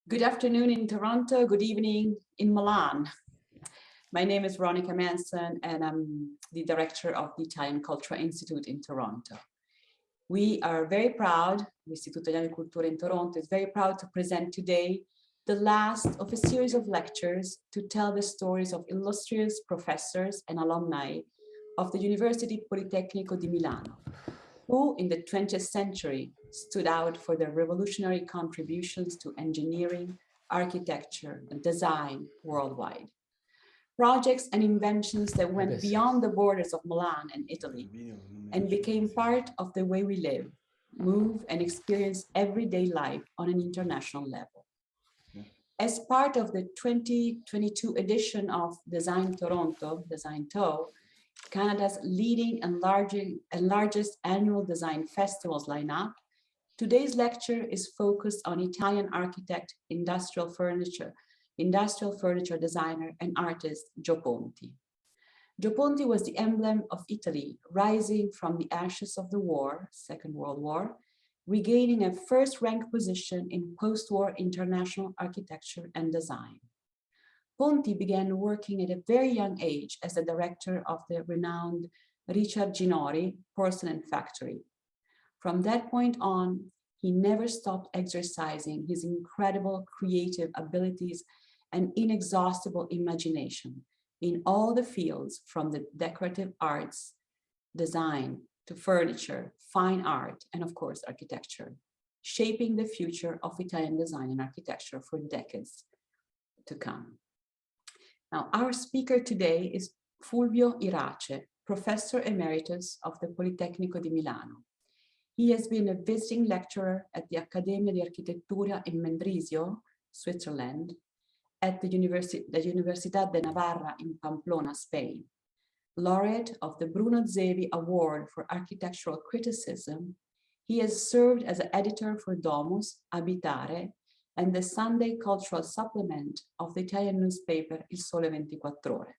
Good afternoon in Toronto, good evening in Milan. My name is Veronica Manson and I'm the director of the Italian Cultural Institute in Toronto. We are very proud, l'Istituto Italiano di Cultura in Toronto is very proud to present today the last of a series of lectures to tell the stories of illustrious professors and alumni of the University Politecnico di Milano, who in the 20th century stood out for their revolutionary contributions to engineering, architecture, and design worldwide. Projects and inventions that went beyond the borders of Milan and Italy and became part of the way we live, move, and experience everyday life on an international level. As part of the 2022 edition of Design Toronto, DesignTO, Canada's leading and largest annual design festivals lineup, today's lecture is focused on Italian architect, industrial furniture designer and artist Gio Ponti. Gio Ponti was the emblem of Italy, rising from the ashes of the war, Second World War, regaining a first-rank position in post-war international architecture and design. Ponti began working at a very young age as the director of the renowned Genori porcelain factory. From that point on, he never stopped exercising his incredible creative abilities and inexhaustible imagination in all the fields, from the decorative arts, design, to furniture, fine art, and of course, architecture, shaping the future of Italian design and architecture for decades to come. Now, our speaker today is Fulvio Irace, Professor Emeritus of the Politecnico di Milano. He has been a visiting lecturer at the Accademia di Architettura in Mendrisio, Switzerland, at the Universidad de Navarra in Pamplona, Spain, laureate of the Bruno Zevi Award for Architectural Criticism. He has served as an editor for Domus, Abitare, and the Sunday cultural supplement of the Italian newspaper Il Sole 24 Ore.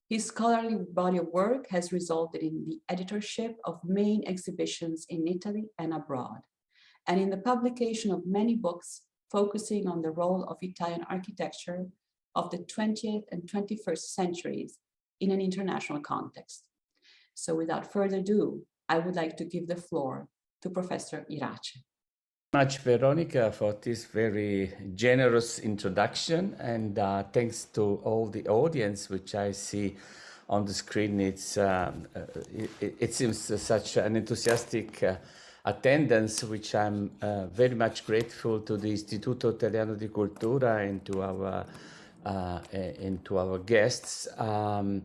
His scholarly body of work has resulted in the editorship of main exhibitions in Italy and abroad, and in the publication of many books focusing on the role of Italian architecture of the 20th and 21st centuries in an international context. So without further ado, I would like to give the floor to Professor Irace. Much, Veronica, for this very generous introduction, and thanks to all the audience which I see on the screen. It seems such an enthusiastic attendance, which I'm very much grateful to the Istituto Italiano di Cultura and to our guests. I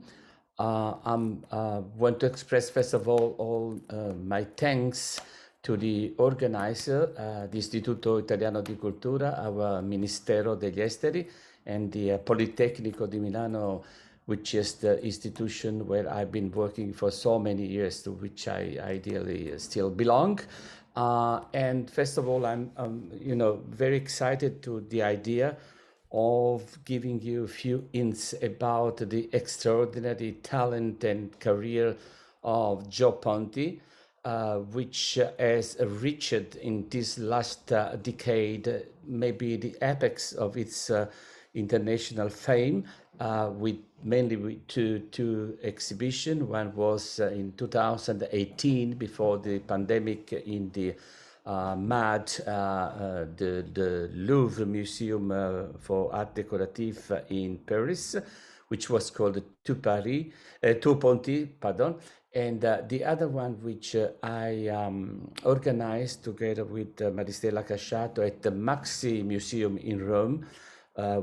want to express first of all my thanks to the organizer, the Istituto Italiano di Cultura, our Ministero degli Esteri, and the Politecnico di Milano, which is the institution where I've been working for so many years, to which I ideally still belong. And first of all, I'm very excited to the idea of giving you a few hints about the extraordinary talent and career of Gio Ponti, which has reached in this last decade maybe the apex of its international fame, with mainly two exhibitions. One was in 2018, before the pandemic, in the the Louvre Museum for Art Décorative in Paris, which was called Tout Ponti, pardon. And the other one, which I organized together with Maristella Casciato at the Maxxi Museum in Rome,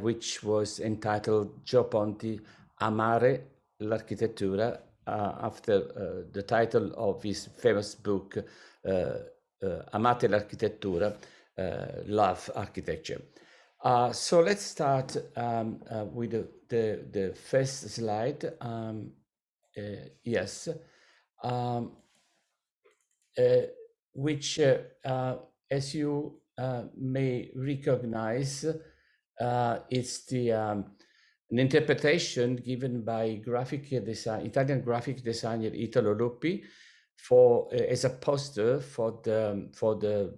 which was entitled Gio Ponti, Amare, l'Architectura, after the title of his famous book, Amate l'Architectura, Love Architecture. So let's start with the first slide. Yes. Which, as you may recognize, it's an interpretation given by Italian graphic designer Italo Lupi as a poster for the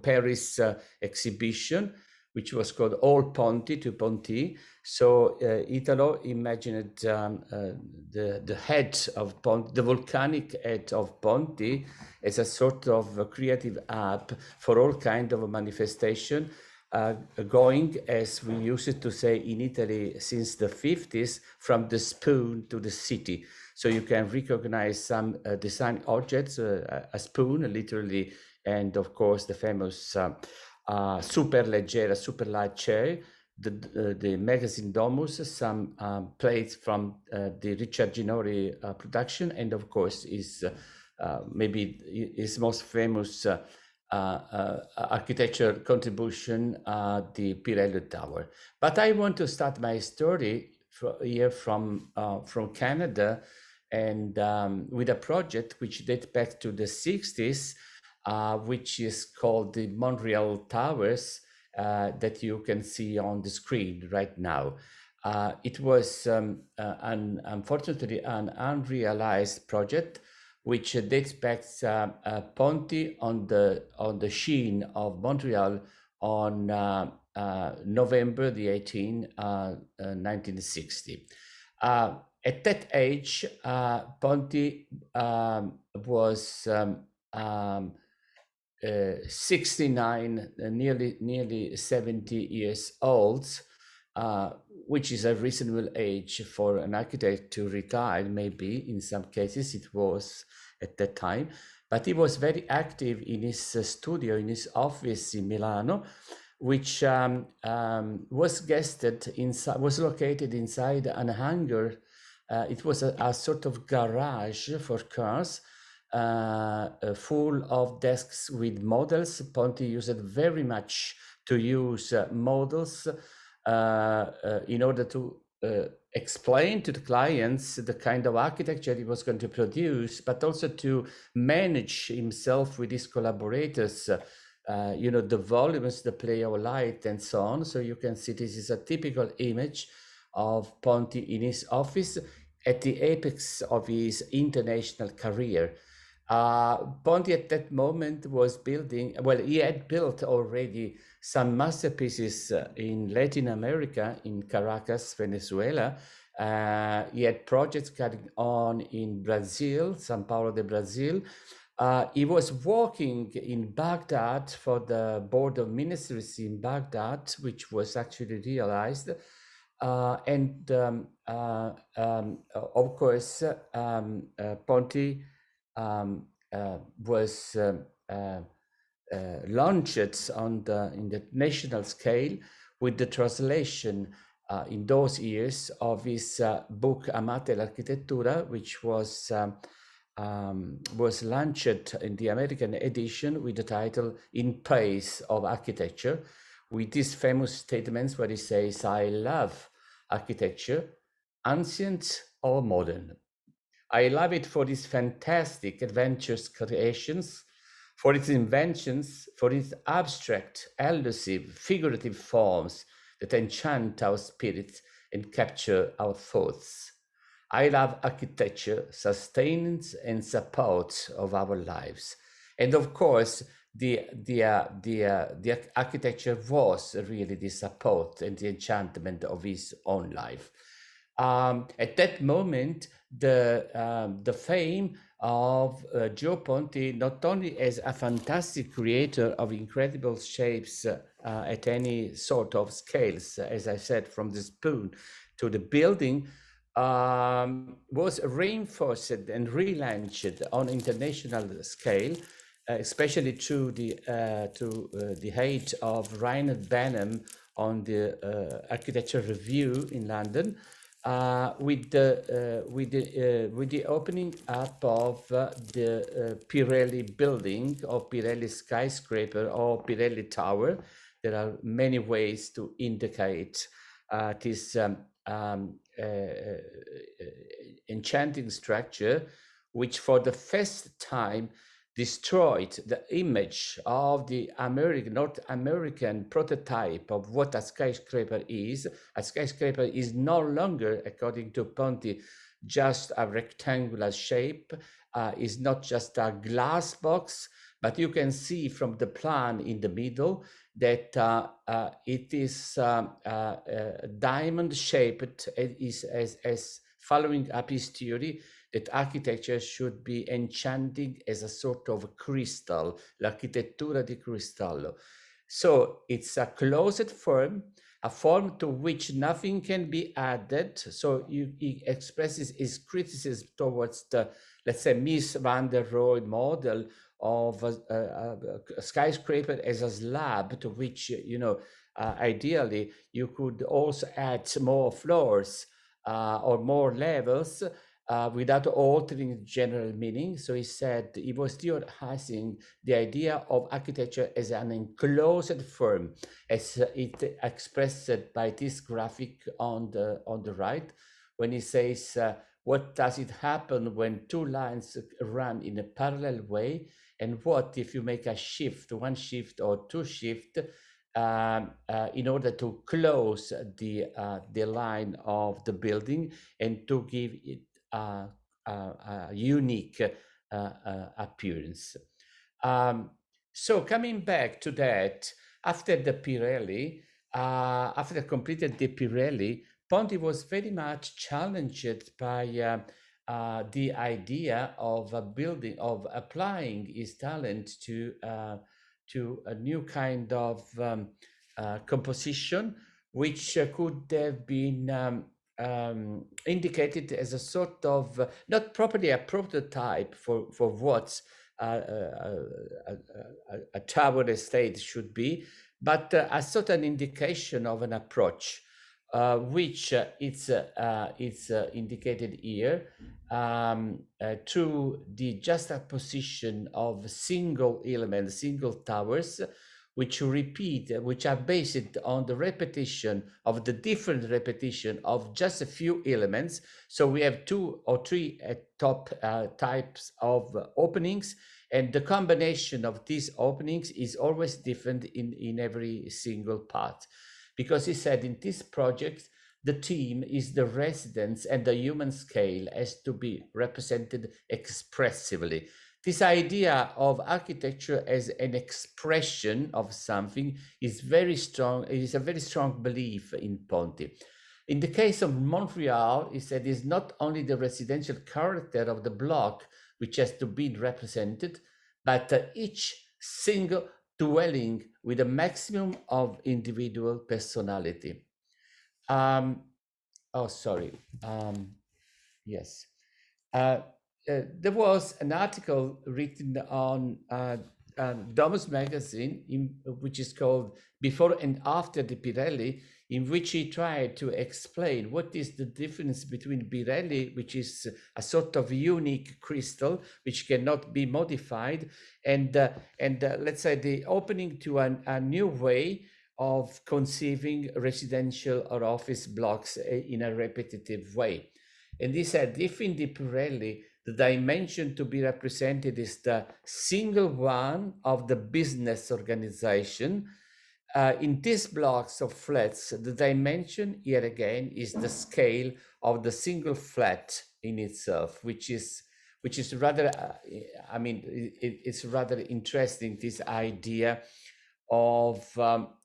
Paris exhibition, which was called All Ponti, Tout Ponti. So Italo imagined the head of Ponti, the volcanic head of Ponti, as a sort of creative hub for all kind of manifestation, going, as we used to say in Italy since the 50s, from the spoon to the city. So you can recognize some design objects, a spoon, literally, and of course the famous super leggera, super light chair, the magazine Domus, some plates from the Richard Genori production, and of course is maybe his most famous architecture contribution, the Montreal Tower. But I want to start my story here from Canada, and with a project which dates back to the 60s, which is called the Montreal Towers, that you can see on the screen right now. It was unfortunately an unrealized project, which dates back Ponti on the sheen of Montreal on November the 18th, 1960. At that age, Ponti was 69, nearly 70 years old, which is a reasonable age for an architect to retire. Maybe in some cases it was at that time, but he was very active in his studio, in his office in Milano, which was located inside an hangar. It was a sort of garage for cars, full of desks with models. Ponti used very much to use models in order to explain to the clients the kind of architecture he was going to produce, but also to manage himself with his collaborators, the volumes, the play of light, and so on. So you can see this is a typical image of Ponti in his office at the apex of his international career. Ponti at that moment was building, well, he had built already some masterpieces in Latin America, in Caracas, Venezuela. He had projects going on in Brazil, São Paulo de Brazil. He was working in Baghdad for the Board of Ministers in Baghdad, which was actually realized. And of course, Ponti was launched in the national scale with the translation in those years of his book Amate l'Architettura, which was launched in the American edition with the title In Praise of Architecture, with these famous statements where he says, "I love architecture, ancient or modern. I love it for its fantastic, adventurous creations, for its inventions, for its abstract, elusive, figurative forms that enchant our spirits and capture our thoughts. I love architecture, sustenance and support of our lives." And of course, the architecture was really the support and the enchantment of his own life. At that moment, the fame of Gio Ponti, not only as a fantastic creator of incredible shapes at any sort of scales, as I said, from the spoon to the building, was reinforced and relaunched on international scale, especially through the height of Reinhard Benham on the Architecture Review in London, with the opening up of the Birelli building, or Birelli skyscraper, or Birelli Tower. There are many ways to indicate this enchanting structure, which for the first time destroyed the image of the North American prototype of what a skyscraper is. A skyscraper is no longer, according to Ponti, just a rectangular shape, is not just a glass box, but you can see from the plan in the middle that it is diamond shaped, as following up his theory that architecture should be enchanting as a sort of crystal, l'architettura di cristallo. So it's a closed form, a form to which nothing can be added. So he expresses his criticism towards the, let's say, Mies van der Rohe model of a skyscraper as a slab to which, you know, ideally you could also add more floors or more levels without altering general meaning. So he said he was theorizing the idea of architecture as an enclosed form, as it expressed by this graphic on the right, when he says, what does it happen when two lines run in a parallel way? And what if you make a shift, one shift or two shift, in order to close the line of the building and to give it a unique appearance. So coming back to that, after the Birelli, after completed the Birelli, Ponti was very much challenged by the idea of applying his talent to a new kind of composition, which could have been indicated as a sort of, not properly a prototype for what a tower estate should be, but a certain indication of an approach, which it's indicated here through the juxtaposition of single elements, single towers, which are based on the repetition of the different repetition of just a few elements. So we have 2 or 3 top types of openings, and the combination of these openings is always different in every single part. Because he said in this project, the theme is the residence and the human scale has to be represented expressively. This idea of architecture as an expression of something is very strong. It is a very strong belief in Ponti. In the case of Montreal, he said, it's not only the residential character of the block which has to be represented, but each single dwelling with a maximum of individual personality. Yes. There was an article written on Domus magazine, which is called Before and After the Birelli, in which he tried to explain what is the difference between Birelli, which is a sort of unique crystal which cannot be modified, and let's say the opening to a new way of conceiving residential or office blocks in a repetitive way. And he said, if in the Birelli, the dimension to be represented is the single one of the business organization, in these blocks of flats, the dimension here again is the scale of the single flat in itself, which is rather, it's rather interesting, this idea of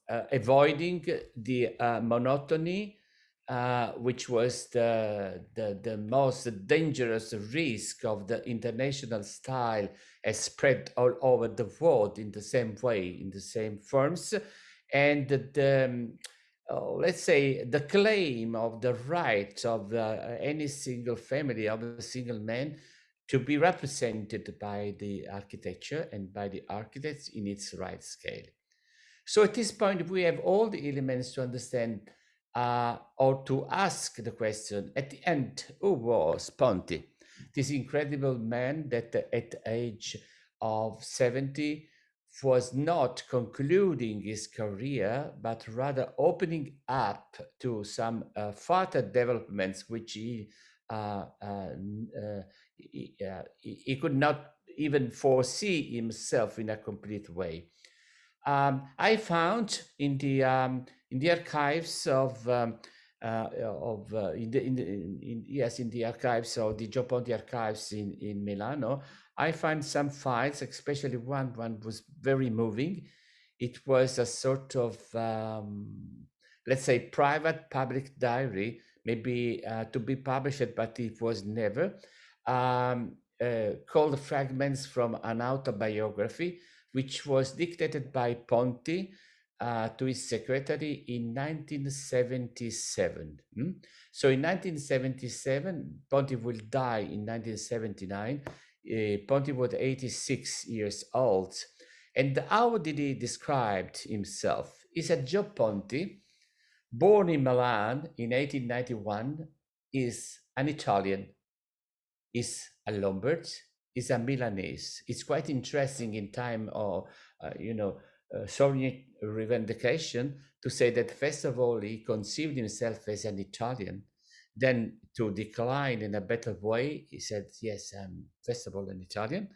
avoiding the monotony, which was the most dangerous risk of the international style as spread all over the world in the same way, in the same forms. And let's say the claim of the right of any single family, of a single man, to be represented by the architecture and by the architects in its right scale. So at this point, we have all the elements to understand or to ask the question, at the end, who was Ponti? This incredible man that at the age of 70 was not concluding his career, but rather opening up to some further developments which he could not even foresee himself in a complete way. I found in the archives of the archives of the Gio Ponti archives in Milano, I find some files, especially one was very moving. It was a sort of, let's say, private public diary, maybe to be published, but it was never, called Fragments from an Autobiography, which was dictated by Ponti to his secretary in 1977. So in 1977, Ponti will die in 1979. Ponti was 86 years old. And how did he describe himself? He said, Gio Ponti, born in Milan in 1891, is an Italian, is a Lombard, is a Milanese. It's quite interesting in time of, Soviet revendication to say that first of all, he conceived himself as an Italian. Then to decline in a better way, he said, yes, I'm first of all an Italian.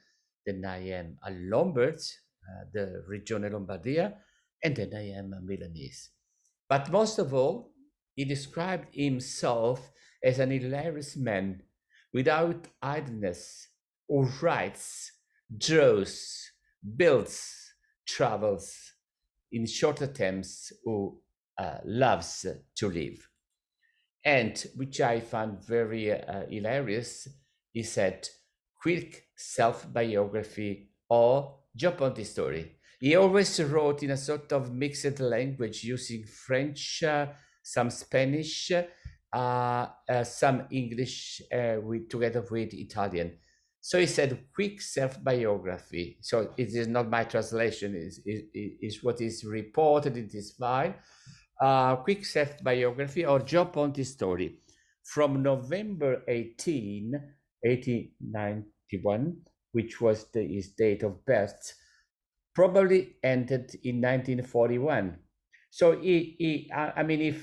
Then I am a Lombard, the Regione Lombardia, and then I am a Milanese. But most of all, he described himself as an hilarious man without idleness, who writes, draws, builds, travels, in short attempts, who loves to live. And which I found very hilarious, he said, quick self-biography or Gio Ponti story. He always wrote in a sort of mixed language using French, some Spanish, some English together with Italian. So he said, quick self-biography. So it is not my translation, is what is reported in this file. Quick self-biography or Gio Ponti story from November 18, 1891, which was his date of birth, probably ended in 1941. So he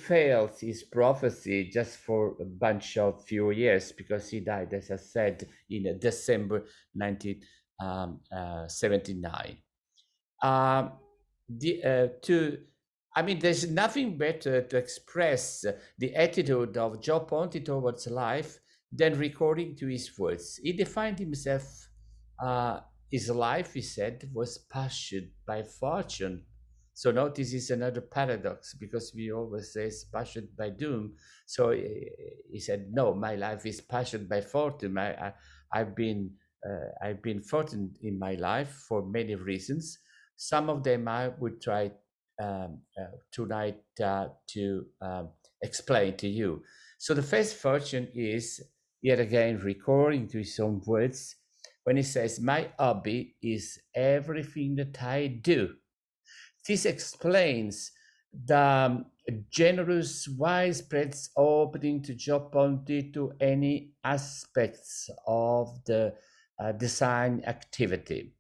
failed his prophecy just for a bunch of few years because he died, as I said, in December 1979. There's nothing better to express the attitude of Gio Ponti towards life than recording to his words. He defined himself, his life, he said, was passioned by fortune. So now this is another paradox because we always say it's passioned by doom. So he said, no, my life is passioned by fortune. I've been fortunate in my life for many reasons. Some of them I would try tonight to explain to you. So the first fortune is, yet again, recording to his own words, when he says, my hobby is everything that I do. This explains the generous, widespread opening to Gio Ponti to any aspects of the design activity.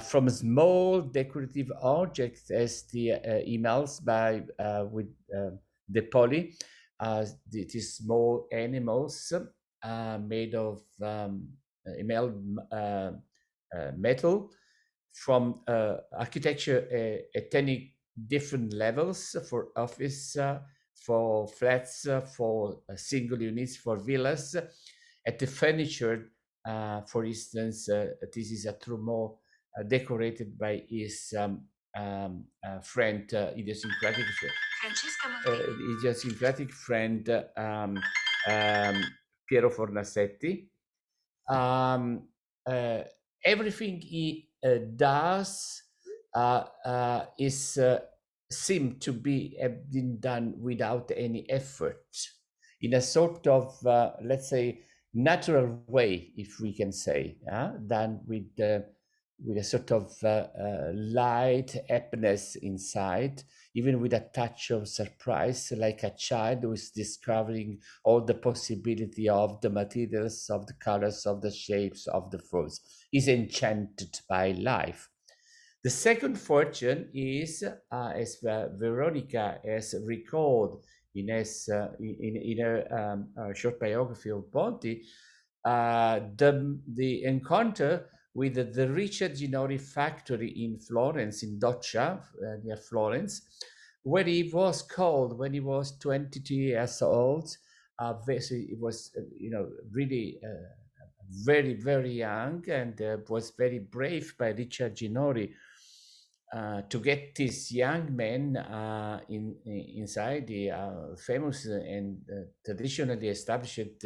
From small decorative objects as the emails with the poly, these small animals made of metal, from architecture at 10 different levels for office, for flats, for single units, for villas, at the furniture. For instance, this is a Trumeau decorated by his friend, idiosyncratic friend Piero Fornasetti. Everything he does is seem to be been done without any effort, in a sort of let's say natural way, if we can say, done with a sort of light happiness inside, even with a touch of surprise, like a child who is discovering all the possibility of the materials, of the colors, of the shapes, of the forms. Is enchanted by life. The second fortune is, as Veronica has recalled in her short biography of Ponti, the encounter with the Richard Genori factory in Florence, in Doccia, near Florence, where he was called when he was 22 years old. It was, really very, very young, and was very brave by Richard Genori to get this young man inside the famous and traditionally established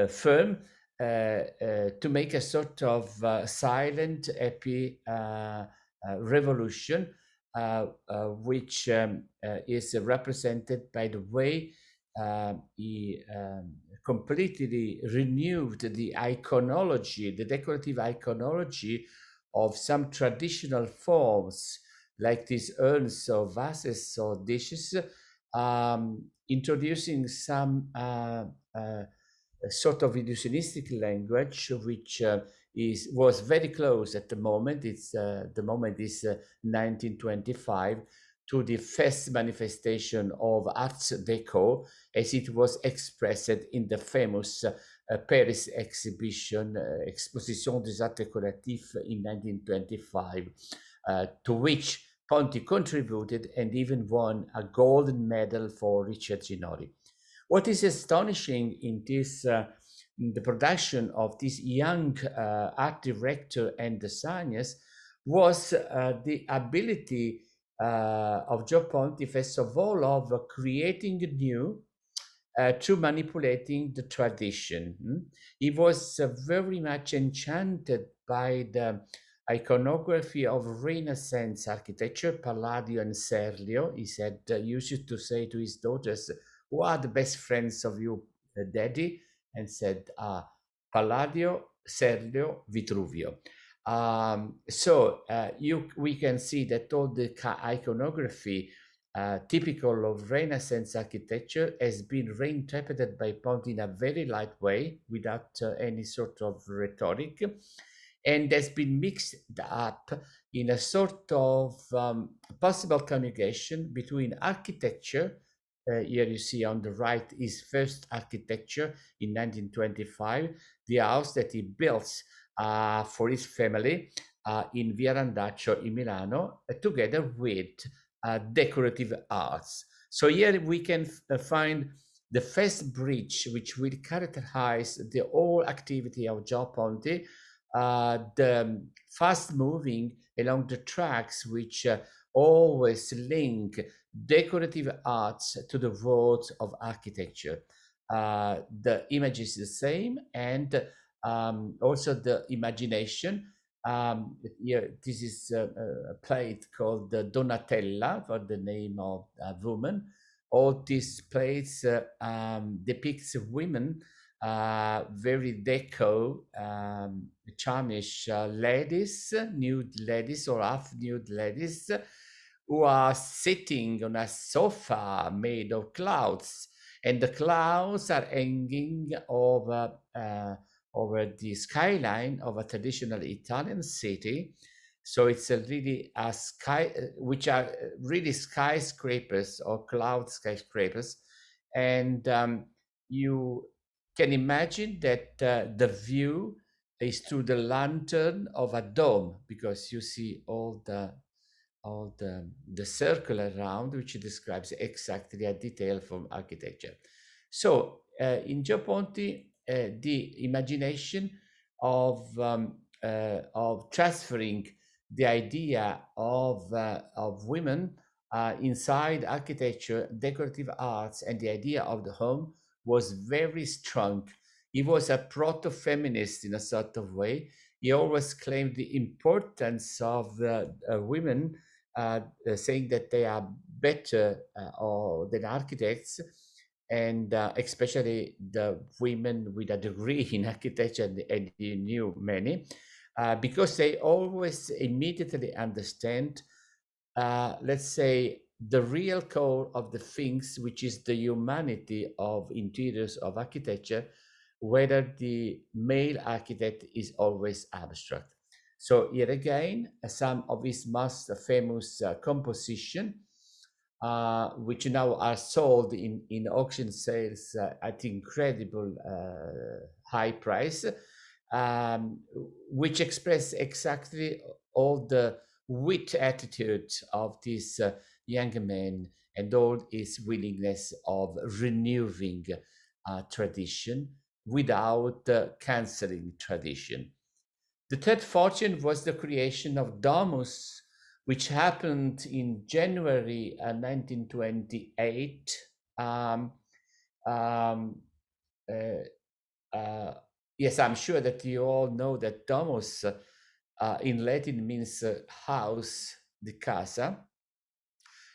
firm to make a sort of silent, happy revolution, which is represented by the way he completely renewed the iconology, the decorative iconology of some traditional forms, like these urns or vases or dishes, introducing some sort of illusionistic language, which was very close at the moment. The moment is 1925 to the first manifestation of Arts Deco, as it was expressed in the famous Paris exhibition, Exposition des Arts Décoratifs in 1925, to which Ponti contributed and even won a golden medal for Richard Genori. What is astonishing in this, in the production of this young art director and designers was the ability of Gio Ponti, first of all, of creating new through manipulating the tradition. He was very much enchanted by the iconography of Renaissance architecture, Palladio and Serlio. He said, used to say to his daughters, "Who are the best friends of you, daddy?" And said, Palladio, Serlio, Vitruvio. We can see that all the iconography typical of Renaissance architecture has been reinterpreted by Ponti in a very light way, without any sort of rhetoric, and has been mixed up in a sort of possible conjugation between architecture. Here you see on the right his first architecture in 1925, the house that he built for his family in Via Randaccio in Milano, together with decorative arts. So here we can find the first bridge, which will characterize the whole activity of Gio Ponti, the fast moving along the tracks, which always link decorative arts to the world of architecture. The image is the same, and also the imagination. Here, this is a plate called the Donatella, for the name of a woman. All these plates depicts women, very deco, charmish ladies, nude ladies or half nude ladies, who are sitting on a sofa made of clouds, and the clouds are hanging over the skyline of a traditional Italian city. So it's really a sky, which are really skyscrapers or cloud skyscrapers. And you can imagine that the view is through the lantern of a dome, because you see all the circle around, which describes exactly a detail from architecture. So in Gio Ponti, the imagination of transferring the idea of women inside architecture, decorative arts, and the idea of the home was very strong. He was a proto-feminist in a sort of way. He always claimed the importance of women, saying that they are better than architects, and especially the women with a degree in architecture, and he knew many, because they always immediately understand, let's say, the real core of the things, which is the humanity of interiors of architecture, whether the male architect is always abstract. So here again, some of his most famous composition, which now are sold in auction sales at incredible high price, which express exactly all the wit attitude of this young man, and all his willingness of renewing tradition, without canceling tradition. The third fortune was the creation of Domus, which happened in January 1928. Yes, I'm sure that you all know that Domus in Latin means house, the casa.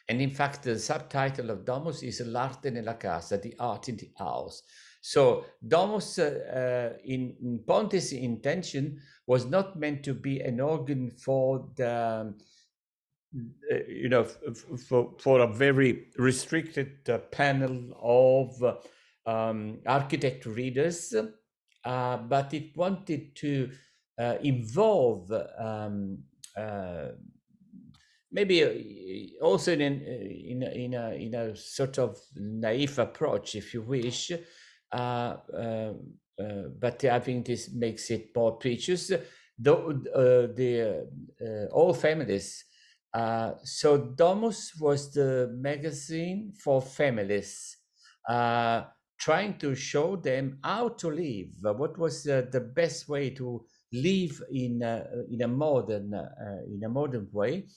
And in fact, the subtitle of Domus is L'arte nella casa, the art in the house. So Domus, in Ponti's intention, was not meant to be an organ for the, for a very restricted panel of architect readers, but it wanted to involve maybe also in a sort of naive approach, if you wish, but I think this makes it more precious. Though all families. So Domus was the magazine for families, trying to show them how to live. What was the best way to live in a modern way,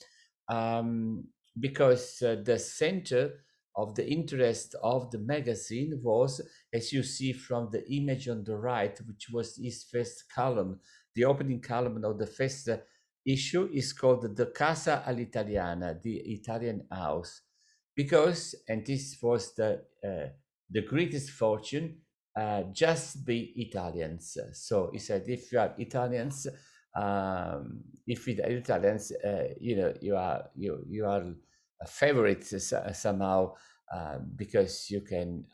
because the center of the interest of the magazine was, as you see from the image on the right, which was his first column, the opening column of the first issue is called the Casa all'Italiana, the Italian house, because, and this was the greatest fortune, just be Italians. So he said, if you are Italians, if you are Italians, you are a favorite somehow, because you can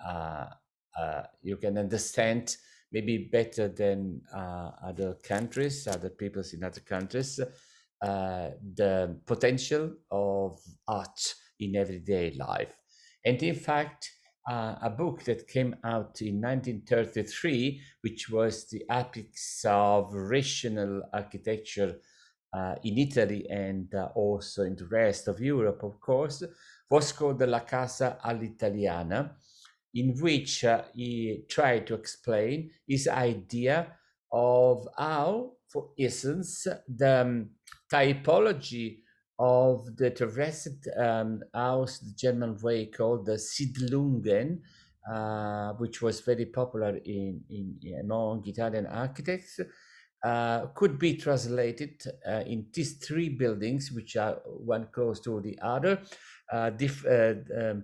understand maybe better than other countries, other peoples in other countries, the potential of art in everyday life. And in fact, a book that came out in 1933, which was the epics of rational architecture in Italy and also in the rest of Europe, of course, was called La Casa all'Italiana, in which he tried to explain his idea of how, for instance, the typology of the terraced house, the German way called the Siedlungen, which was very popular among Italian architects, could be translated in these three buildings, which are one close to the other,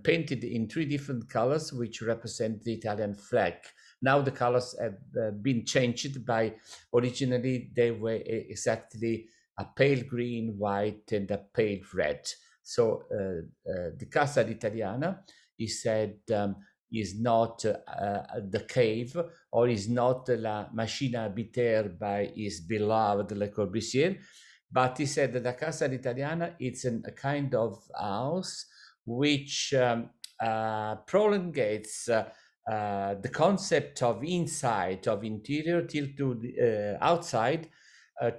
painted in three different colors, which represent the Italian flag. Now the colors have been changed by, originally they were exactly a pale green, white, and a pale red. So the Casa d'Italiana, he said, is not the cave, or is not la macchina habiter by his beloved Le Corbusier, but he said that the Casa d'Italiana, it's a kind of house which prolongates the concept of inside, of interior, till to the outside,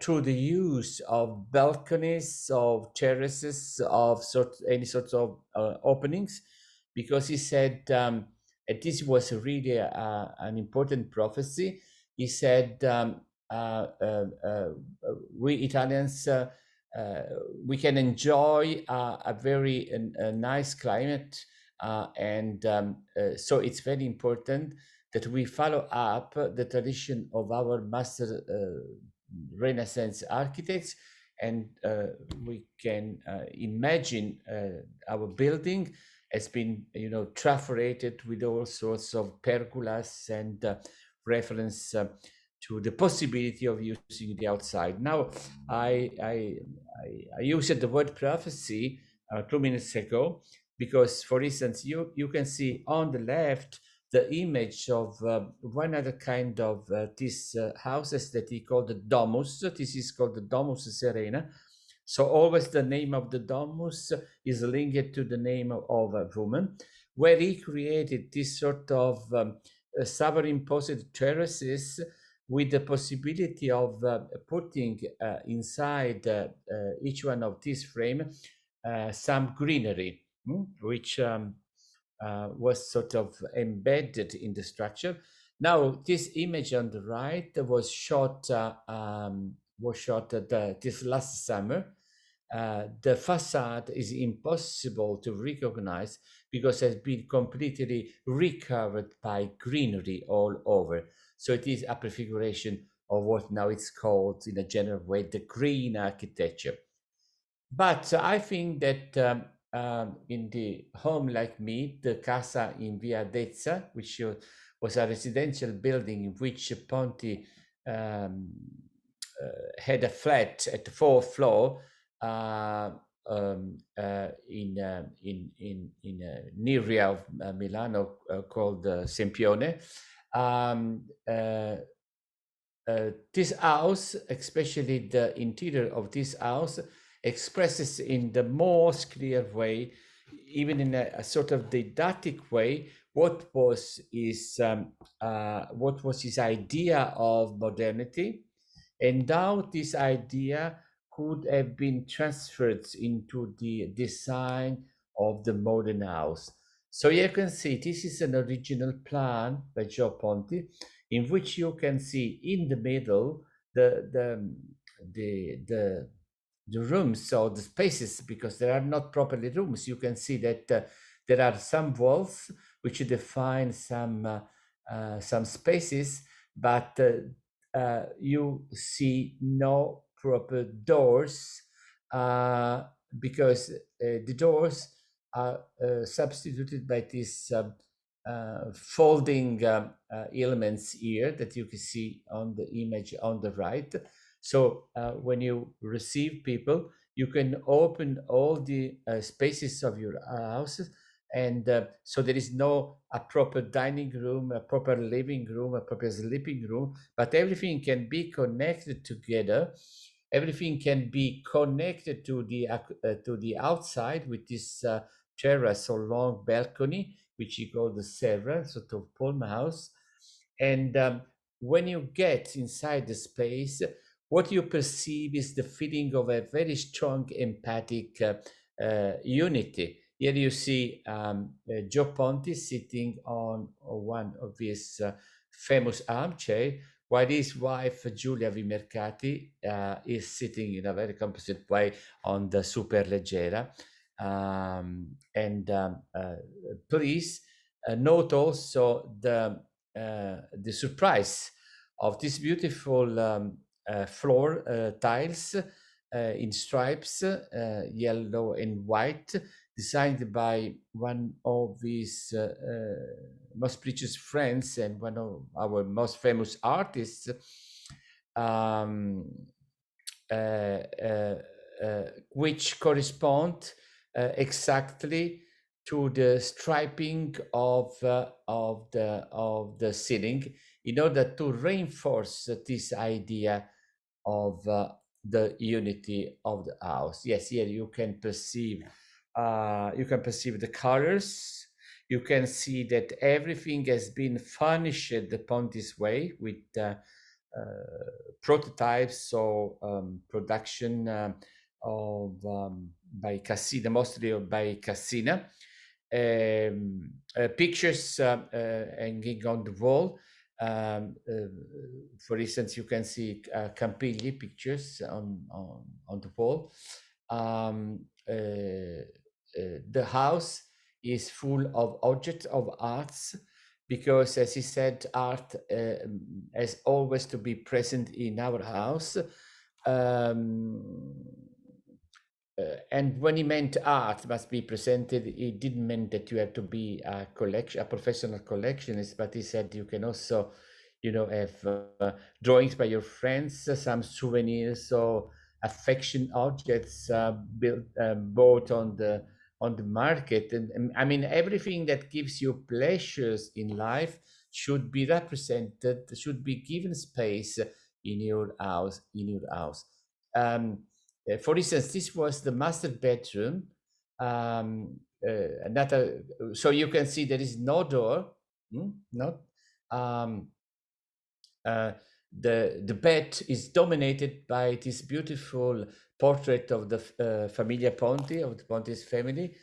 through the use of balconies, of terraces, of any sorts of openings, because he said, and this was really an important prophecy. He said, we Italians, we can enjoy a very nice climate, and so it's very important that we follow up the tradition of our master Renaissance architects, and we can imagine our building has been, traforated with all sorts of pergolas and reference to the possibility of using the outside. Now, I used the word prophecy 2 minutes ago, because, for instance, you can see on the left the image of one other kind of these houses that he called the Domus. This is called the Domus Serena. So always the name of the Domus is linked to the name of a woman, where he created this sort of superimposed terraces with the possibility of putting inside each one of these frames some greenery, which was sort of embedded in the structure. Now, this image on the right was shot this last summer. The facade is impossible to recognize because it has been completely recovered by greenery all over. So it is a prefiguration of what now it's called in a general way the green architecture. But I think that in the home like me, the Casa in Via Dezza, which was a residential building in which Ponti had a flat at the fourth floor in an area of Milano called Sempione. This house, especially the interior of this house, expresses in the most clear way, even in a sort of didactic way, what was his idea of modernity, and how this idea could have been transferred into the design of the modern house. So you can see this is an original plan by Gio Ponti, in which you can see in the middle the rooms or the spaces, because there are not properly rooms. You can see that there are some walls which define some spaces, but you see no proper doors because the doors are substituted by these folding elements here that you can see on the image on the right. So when you receive people, you can open all the spaces of your house, and so there is no a proper dining room, a proper living room, a proper sleeping room, but everything can be connected together. Everything can be connected to the outside with this terrace or long balcony, which you call the serra, sort of palm house. And when you get inside the space, what you perceive is the feeling of a very strong empathic unity. Here you see Gio Ponti sitting on one of his famous armchair, while his wife Giulia Vimercati is sitting in a very composite way on the Superleggera. Please note also the surprise of this beautiful floor tiles in stripes, yellow and white, designed by one of his most precious friends and one of our most famous artists, which correspond exactly to the striping of the ceiling, in order to reinforce this idea of the unity of the house. Yes, here you can perceive the colors. You can see that everything has been furnished upon this way with prototypes or production by Cassina, mostly by Cassina. Pictures hanging on the wall. For instance, you can see Campigli pictures on the wall. The house is full of objects of arts, because, as he said, art has always to be present in our house. And when he meant art must be presented, he didn't mean that you have to be a professional collectionist, but he said you can also, have drawings by your friends, some souvenirs or affection objects bought on the market. And I mean, everything that gives you pleasures in life should be represented, should be given space in your house. For instance, this was the master bedroom. So you can see there is no door. The bed is dominated by this beautiful portrait of the Famiglia Ponti, of the Ponti's family,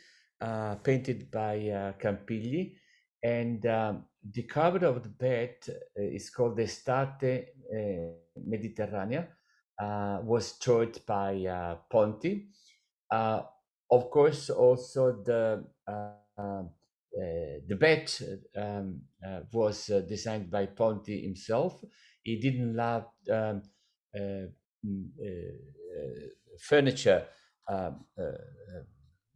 painted by Campigli. And the cover of the bed is called the Estate Mediterranea, was chosen by Ponti. Of course, also the bed was designed by Ponti himself. He didn't love furniture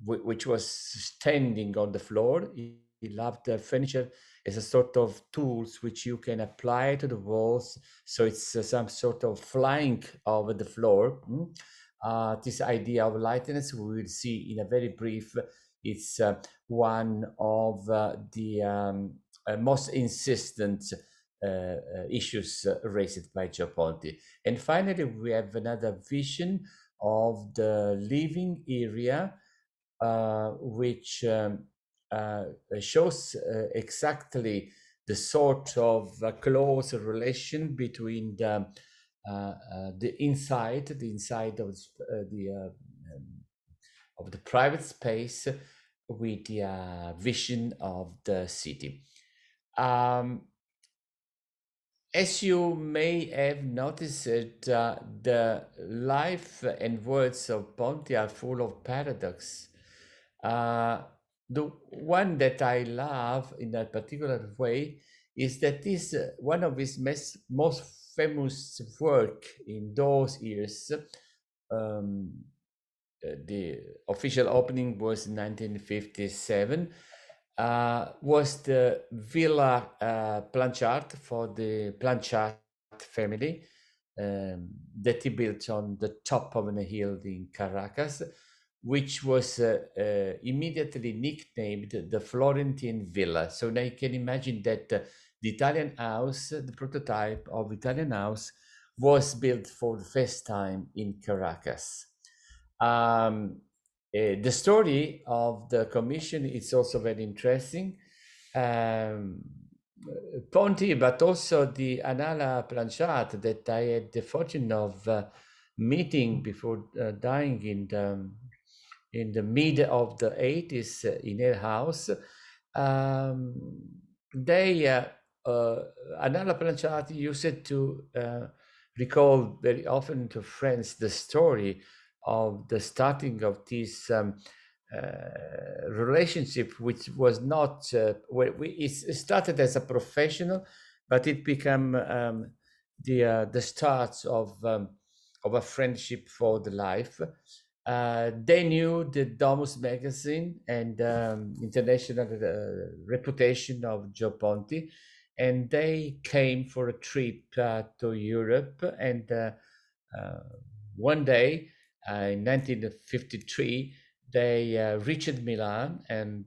which was standing on the floor. He loved the furniture as a sort of tools which you can apply to the walls. So it's some sort of flying over the floor. This idea of lightness, we will see in a very brief, it's one of the most insistent issues raised by Gio Ponti. And finally, we have another vision of the living area, which shows exactly the sort of close relation between the inside of the private space with the vision of the city. As you may have noticed, the life and words of Ponti are full of paradox. The one that I love in a particular way is that this one of his most famous work in those years. The official opening was in 1957. Was the Villa Planchart for the Planchart family that he built on the top of a hill in Caracas, which was immediately nicknamed the Florentine Villa. So now you can imagine that the Italian house, the prototype of Italian house, was built for the first time in Caracas. The story of the commission is also very interesting. Ponti, but also the Anala Planchart that I had the fortune of meeting before dying in the mid of the 80s in her house. Anala Planchart used to recall very often to friends the story of the starting of this relationship, which was not it started as a professional, but it became the start of a friendship for the life. They knew the Domus magazine and international reputation of Gio Ponti, and they came for a trip to Europe. And one day in 1953, they reached Milan and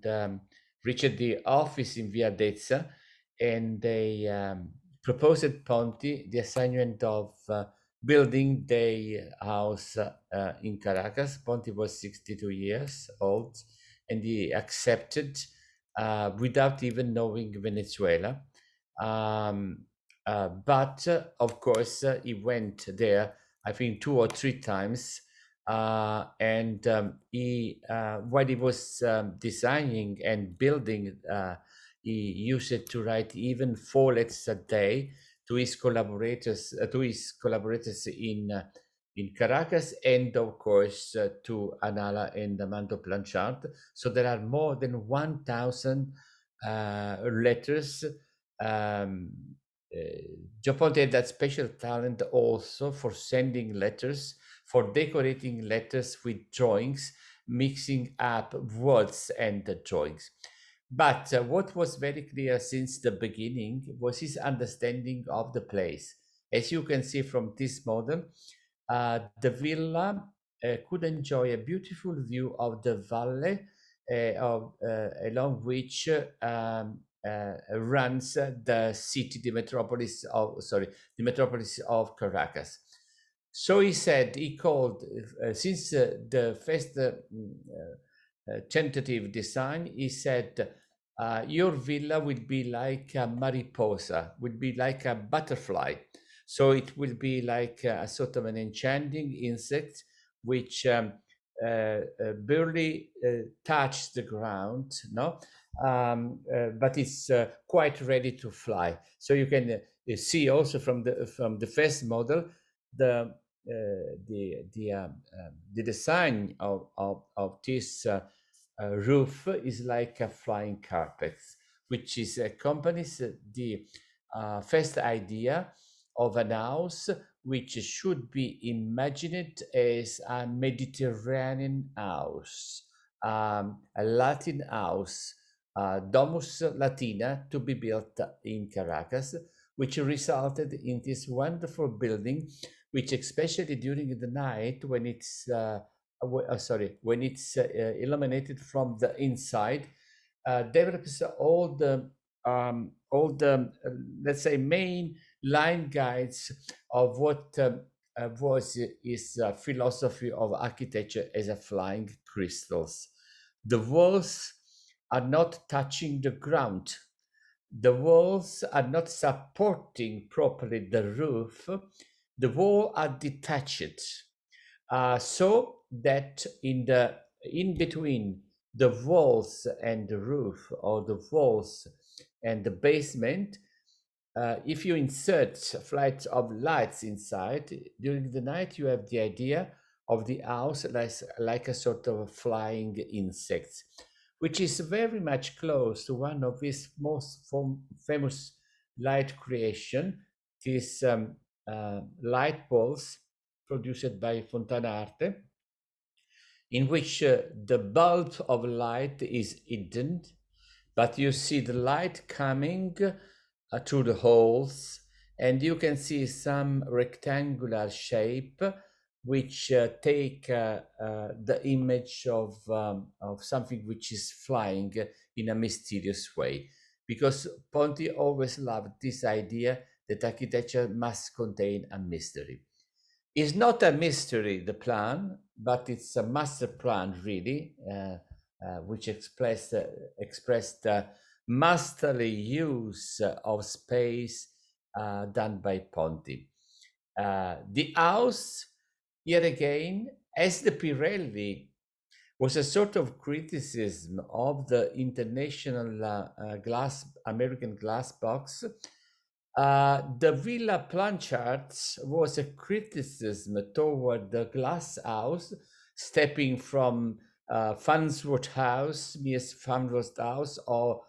reached the office in Via Dezza, and they proposed Ponti the assignment of building the house in Caracas. Ponti was 62 years old, and he accepted without even knowing Venezuela. But of course, he went there, I think 2 or 3 times. And he, while he was designing and building, he used to write even 4 letters a day to his collaborators in Caracas, and of course to Anala and Amando Planchart. So there are more than 1,000 letters. Gio Ponti had that special talent also for sending letters, for decorating letters with drawings, mixing up words and drawings. But what was very clear since the beginning was his understanding of the place. As you can see from this model, the villa could enjoy a beautiful view of the valley along which runs the city, the metropolis of Caracas. So he said, he called, since the first tentative design, he said, your villa will be like a mariposa, will be like a butterfly. So it will be like a sort of an enchanting insect which barely touch the ground, no? but it's quite ready to fly. So you can see also from the first model the design of this roof is like a flying carpet, which is accompanies the first idea of an house which should be imagined as a Mediterranean house, a Latin house, Domus Latina, to be built in Caracas, which resulted in this wonderful building, which especially during the night when it's illuminated from the inside, develops all the let's say main line guides of what was his philosophy of architecture as a flying crystals. The walls are not touching the ground. The walls are not supporting properly the roof. The walls are detached, so that in between the walls and the roof, or the walls and the basement, if you insert flights of lights inside during the night, you have the idea of the house like a sort of flying insects, which is very much close to one of his most famous light creation, this light bulbs produced by Fontana Arte, in which the bulb of light is hidden, but you see the light coming through the holes, and you can see some rectangular shape which take the image of something which is flying in a mysterious way. Because Ponti always loved this idea that architecture must contain a mystery. It's not a mystery, the plan, but it's a master plan, really, which expressed masterly use of space done by Ponti. The house, yet again, as the Birelli, was a sort of criticism of the international American glass box. The Villa Planchards was a criticism toward the glass house, stepping from Farnsworth House, Mies Farnsworth House, or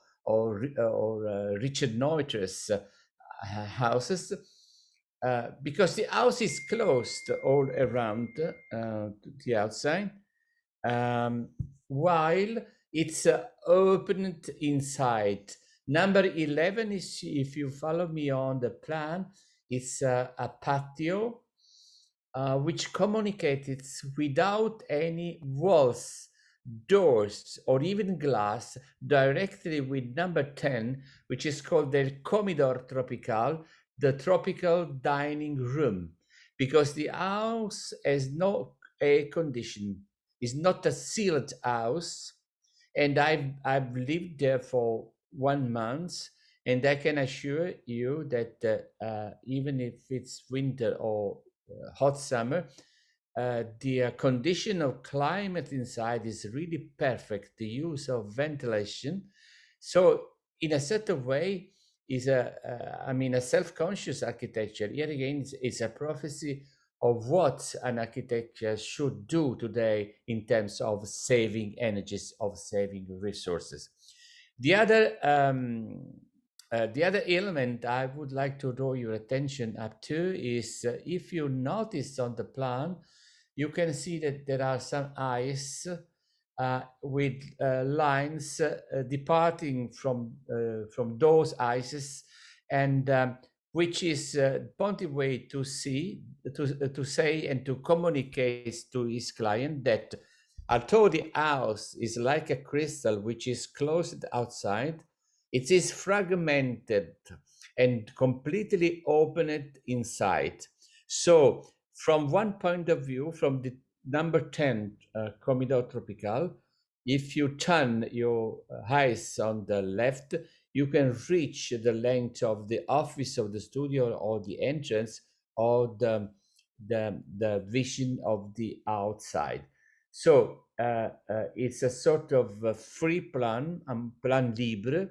Richard Neuter's houses, because the house is closed all around the outside, while it's opened inside. Number 11 is, if you follow me on the plan, it's a patio which communicates without any walls, doors, or even glass directly with number 10, which is called the Comedor Tropical, the tropical dining room, because the house has no air condition, is not a sealed house. And I've lived there for 1 month, and I can assure you that even if it's winter or hot summer, the condition of climate inside is really perfect. The use of ventilation, so in a certain way, is a self-conscious architecture. Yet again, it's a prophecy of what an architecture should do today in terms of saving energies, of saving resources. The other element I would like to draw your attention up to is, if you notice on the plan, you can see that there are some eyes with lines departing from those eyes, and which is Ponti way to say and to communicate to his client that although the house is like a crystal which is closed outside, it is fragmented and completely opened inside. So from one point of view, from the number 10 Comedor Tropical, if you turn your eyes on the left, you can reach the length of the office of the studio or the entrance or the vision of the outside. So it's a sort of free plan, plan libre,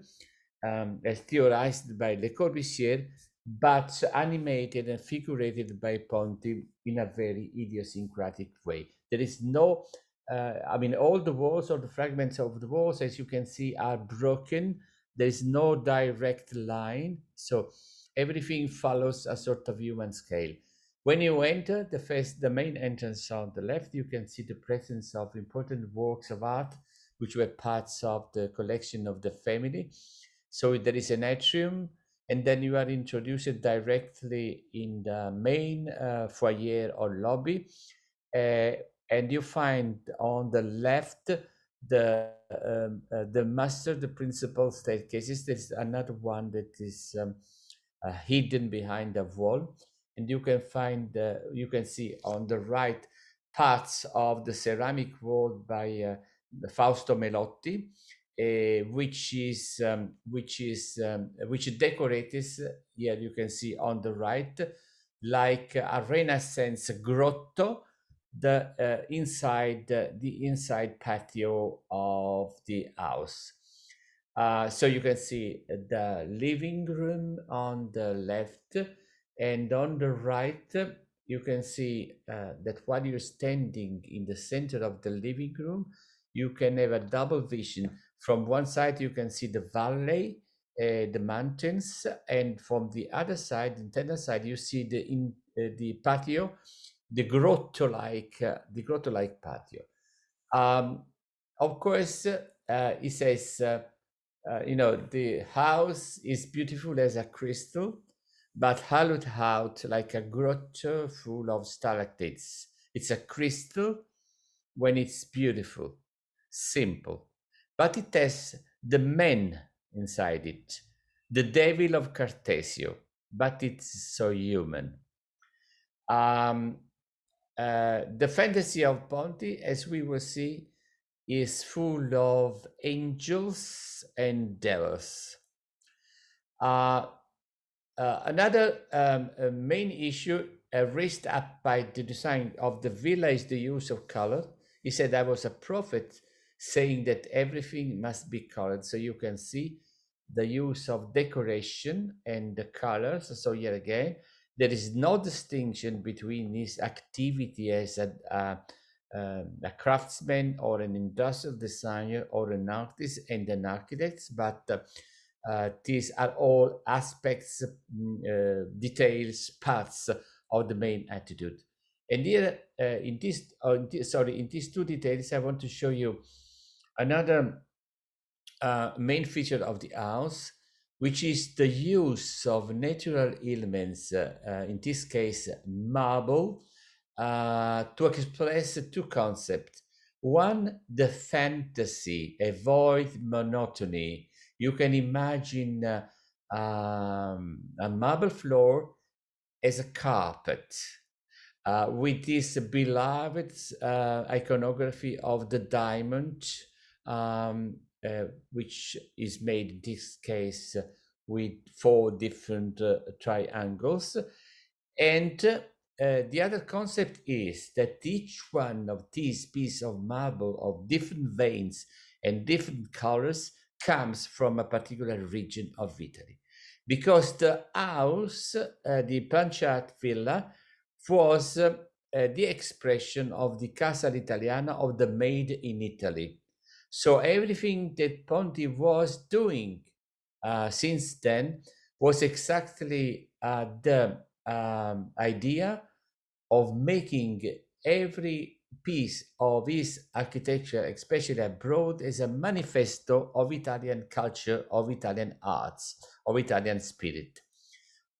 as theorized by Le Corbusier, but animated and figurated by Ponti in a very idiosyncratic way. There is no, I mean, all the walls or the fragments of the walls, as you can see, are broken. There is no direct line. So everything follows a sort of human scale. When you enter the main entrance on the left, you can see the presence of important works of art, which were parts of the collection of the family. So there is an atrium, and then you are introduced directly in the main foyer or lobby, and you find on the left the master, the principal staircases. There's another one that is hidden behind a wall, and you can find you can see on the right parts of the ceramic wall by Fausto Melotti, which decorates, here you can see on the right, like a Renaissance grotto, the inside patio of the house. So you can see the living room on the left, and on the right you can see that while you're standing in the center of the living room, you can have a double vision. From one side you can see the valley, the mountains, and from the other side, the internal side, you see the patio, the grotto-like patio. Of course, he says, you know, the house is beautiful as a crystal, but hollowed out like a grotto full of stalactites. It's a crystal when it's beautiful, simple, but it has the man inside it, the devil of Cartesio, but it's so human. The fantasy of Ponti, as we will see, is full of angels and devils. Another main issue raised up by the design of the villa is the use of color. He said, I was a prophet saying that everything must be colored. So you can see the use of decoration and the colors. So here again, there is no distinction between his activity as a craftsman or an industrial designer or an artist and an architect, but these are all aspects, details, parts of the main attitude. And here, in these two details, I want to show you another main feature of the house, which is the use of natural elements, in this case, marble, to express two concepts. One, the fantasy, avoid monotony. You can imagine a marble floor as a carpet, with this beloved iconography of the diamond, which is made in this case with 4 different triangles. And the other concept is that each one of these pieces of marble of different veins and different colors comes from a particular region of Italy. Because the house, the Planciate Villa, was the expression of the Casa l'Italiana, of the made in Italy. So everything that Ponti was doing since then was exactly the idea of making every piece of his architecture, especially abroad, as a manifesto of Italian culture, of Italian arts, of Italian spirit.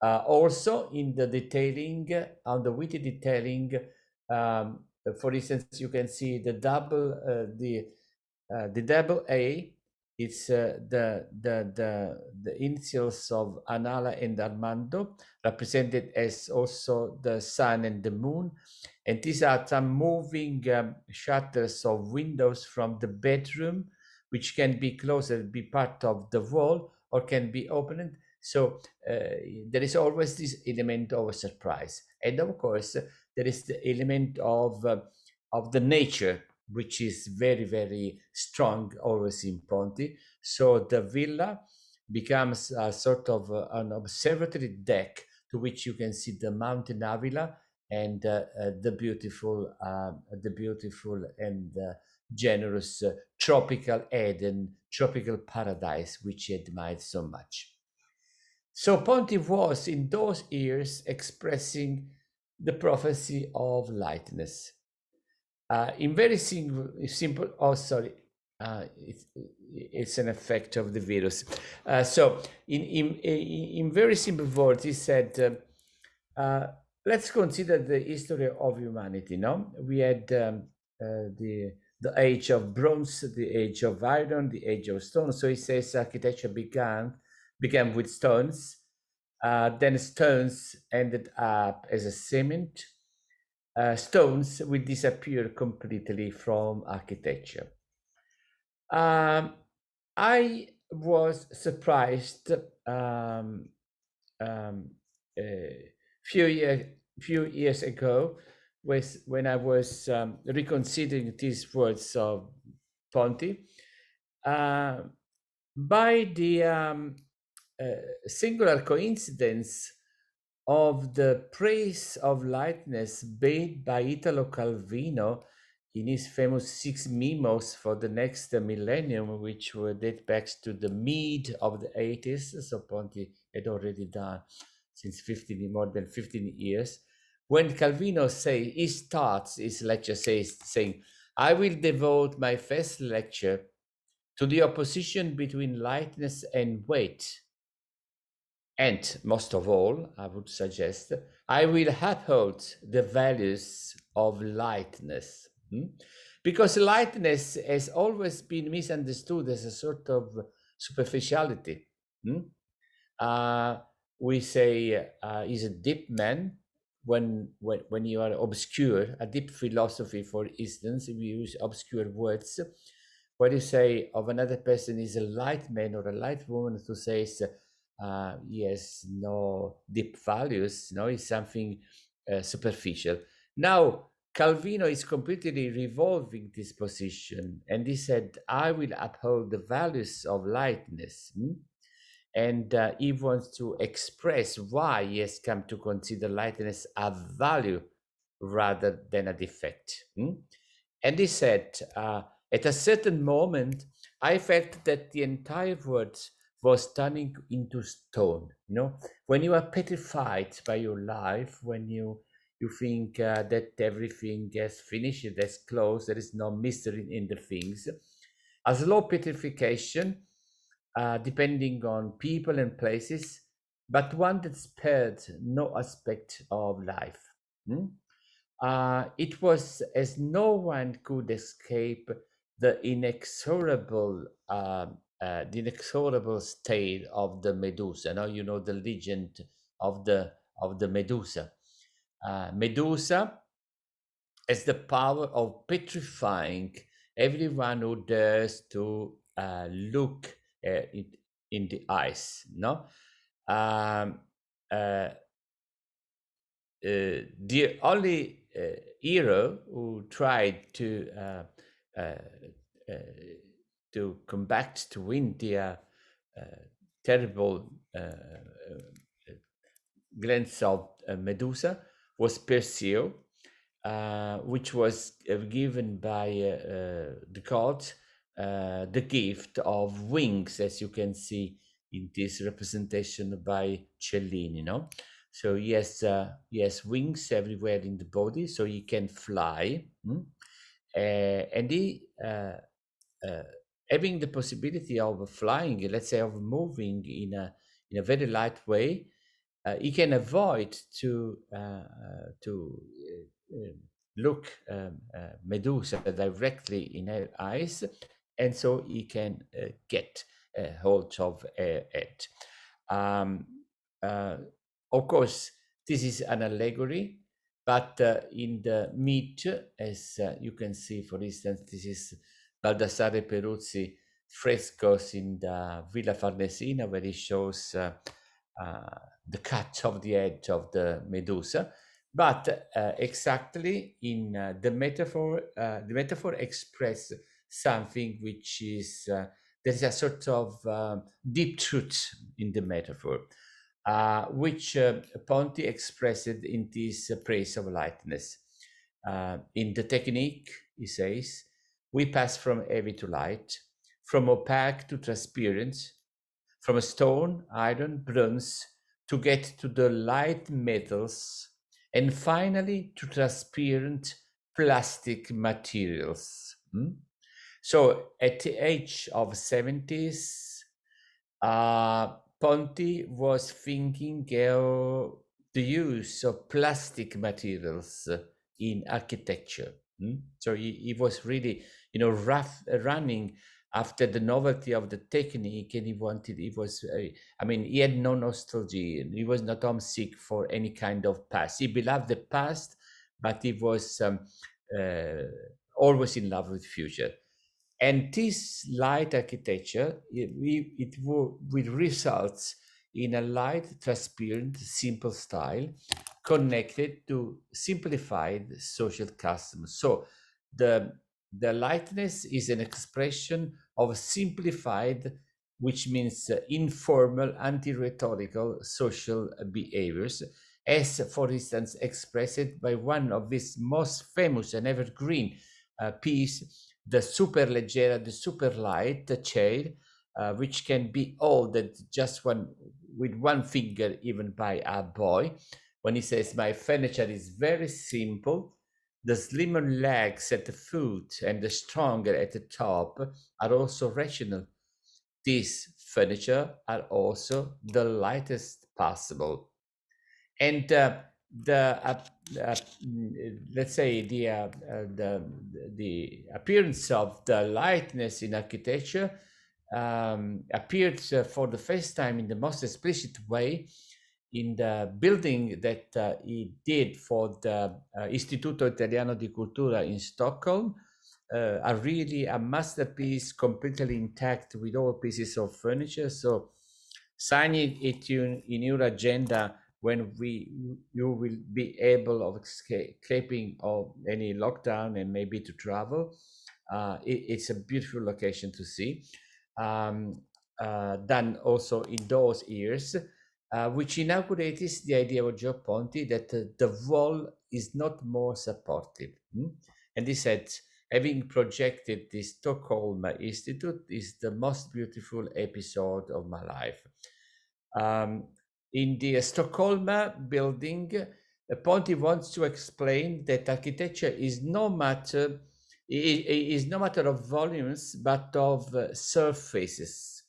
Also in the detailing, on the witty detailing, for instance, you can see the double A. It's the initials of Anala and Armando, represented as also the sun and the moon. And these are some moving shutters of windows from the bedroom, which can be closed, be part of the wall, or can be opened. So there is always this element of a surprise. And of course, there is the element of the nature, which is very, very strong always in Ponti. So the villa becomes a sort of an observatory deck to which you can see the Mountain Avila and the beautiful and generous tropical Eden, tropical paradise, which he admired so much. So Ponti was in those years expressing the prophecy of lightness. In very simple, oh, sorry, it's an effect of the virus. So in very simple words, he said, let's consider the history of humanity. No, we had the age of bronze, the age of iron, the age of stone. So he says architecture began with stones, then stones ended up as a cement. Stones will disappear completely from architecture. I was surprised few years ago when I was reconsidering these words of Ponti by the singular coincidence of the praise of lightness made by Italo Calvino in his famous 6 memos for the next millennium, which were date back to the mid of the 80s. So Ponti had already done since more than 15 years. When Calvino he starts his lecture saying, I will devote my first lecture to the opposition between lightness and weight. And most of all, I would suggest, I will uphold the values of lightness. Because lightness has always been misunderstood as a sort of superficiality. We say he's a deep man when you are obscure, a deep philosophy, for instance, if you use obscure words. What you say of another person is a light man or a light woman, to say he has no deep values, it's something superficial. Now, Calvino is completely revolving this position, and he said, I will uphold the values of lightness. And he wants to express why he has come to consider lightness a value rather than a defect. And he said, at a certain moment, I felt that the entire world was turning into stone. When you are petrified by your life, when you think that everything is finished, that's closed, there is no mystery in the things, a slow petrification, depending on people and places, but one that spared no aspect of life. It was as no one could escape the inexorable state of the Medusa. Now you know the legend of the Medusa. Medusa has the power of petrifying everyone who dares to look in the eyes. The only hero who tried to combat, to win the terrible glance of Medusa was Perseo, which was given by the god the gift of wings, as you can see in this representation by Cellini. So he has wings everywhere in the body, so he can fly. And he, having the possibility of flying, let's say of moving in a very light way, he can avoid to look Medusa directly in her eyes, and so he can get hold of it. Of course, this is an allegory, but in the myth, as you can see, for instance, this is Baldassare Peruzzi frescoes in the Villa Farnesina, where he shows the cut of the head of the Medusa. But exactly in the metaphor expresses something which is, there's a sort of deep truth in the metaphor, which Ponti expressed in this praise of lightness. In the technique, he says, we pass from heavy to light, from opaque to transparent, from stone, iron, bronze, to get to the light metals, and finally to transparent plastic materials. So at the age of 70s, Ponti was thinking of the use of plastic materials in architecture. So he was really, running after the novelty of the technique, and he had no nostalgia. He was not homesick for any kind of past. He beloved the past, but he was always in love with future. And this light architecture, it will result in a light, transparent, simple style connected to simplified social customs. So the lightness is an expression of simplified, which means informal, anti-rhetorical social behaviors, as, for instance, expressed by one of his most famous and evergreen piece, the super leggera, the super light chair, which can be holded just with one finger, even by a boy. When he says, my furniture is very simple, the slimmer legs at the foot and the stronger at the top are also rational. These furniture are also the lightest possible. And let's say the appearance of the lightness in architecture appeared for the first time in the most explicit way in the building that he did for the Istituto Italiano di Cultura in Stockholm, are really a masterpiece, completely intact with all pieces of furniture. So sign it in your agenda when you will be able of escaping of any lockdown and maybe to travel. It's a beautiful location to see. Done also in those years, which inaugurated the idea of Gio Ponti that the wall is not more supportive. And he said, having projected the Stockholm Institute is the most beautiful episode of my life. In the Stockholm building, Ponti wants to explain that architecture is no matter of volumes, but of surfaces.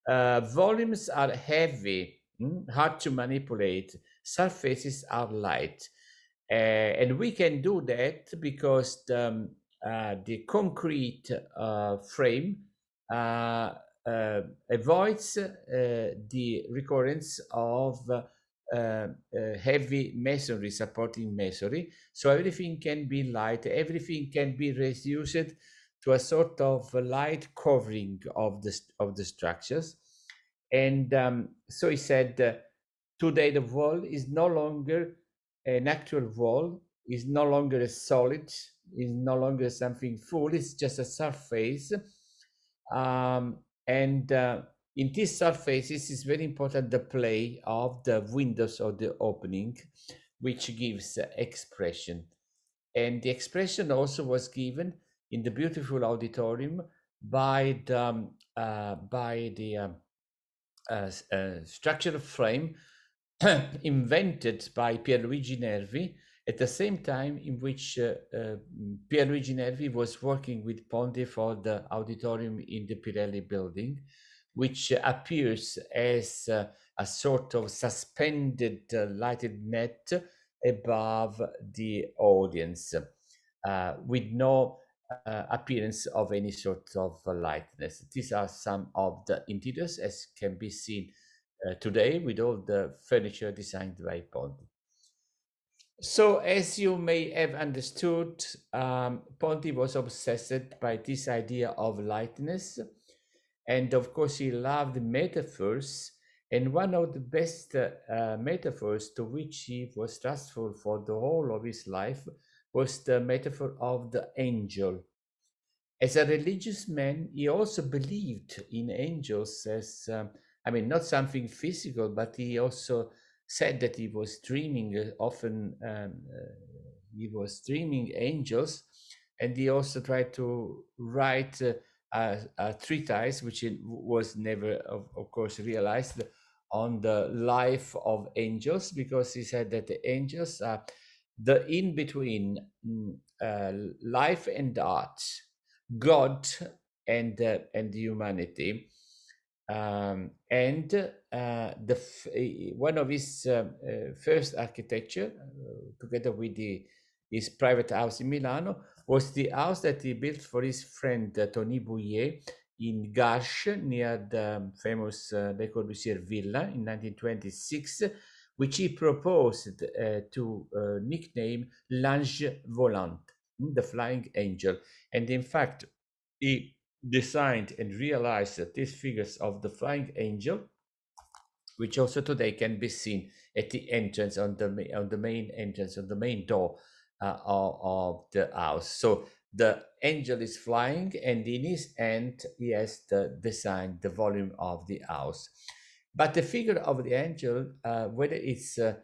Volumes are heavy, hard to manipulate. Surfaces are light. And we can do that because the concrete frame avoids the recurrence of heavy masonry, supporting masonry. So everything can be light, everything can be reduced to a sort of light covering of the structures. And so he said, today the wall is no longer an actual wall, is no longer a solid, is no longer something full, it's just a surface. And in these surfaces, it's very important the play of the windows or the opening, which gives expression. And the expression also was given in the beautiful auditorium by the structural frame invented by Pierluigi Nervi at the same time in which Pierluigi Nervi was working with Ponti for the auditorium in the Birelli building, which appears as a sort of suspended lighted net above the audience, with no appearance of any sort of lightness. These are some of the interiors as can be seen today with all the furniture designed by Ponti. So as you may have understood, Ponti was obsessed by this idea of lightness. And of course, he loved metaphors. And one of the best metaphors to which he was trustful for the whole of his life was the metaphor of the angel. As a religious man, he also believed in angels as, I mean, not something physical, but he also said that he was dreaming often, he was dreaming angels. And he also tried to write a treatise, which was never, of course, realized, on the life of angels, because he said that the angels are the in-between life and art, God and humanity. And one of his first architecture, together with his private house in Milano, was the house that he built for his friend Tony Bouillet in Garches, near the famous Le Corbusier villa in 1926, which he proposed to nickname L'Ange Volant, the flying angel. And in fact, he designed and realized that these figures of the flying angel, which also today can be seen at the entrance on the main entrance, on the main door of the house. So the angel is flying, and in his hand he has the design, the volume of the house. But the figure of the angel, whether it's a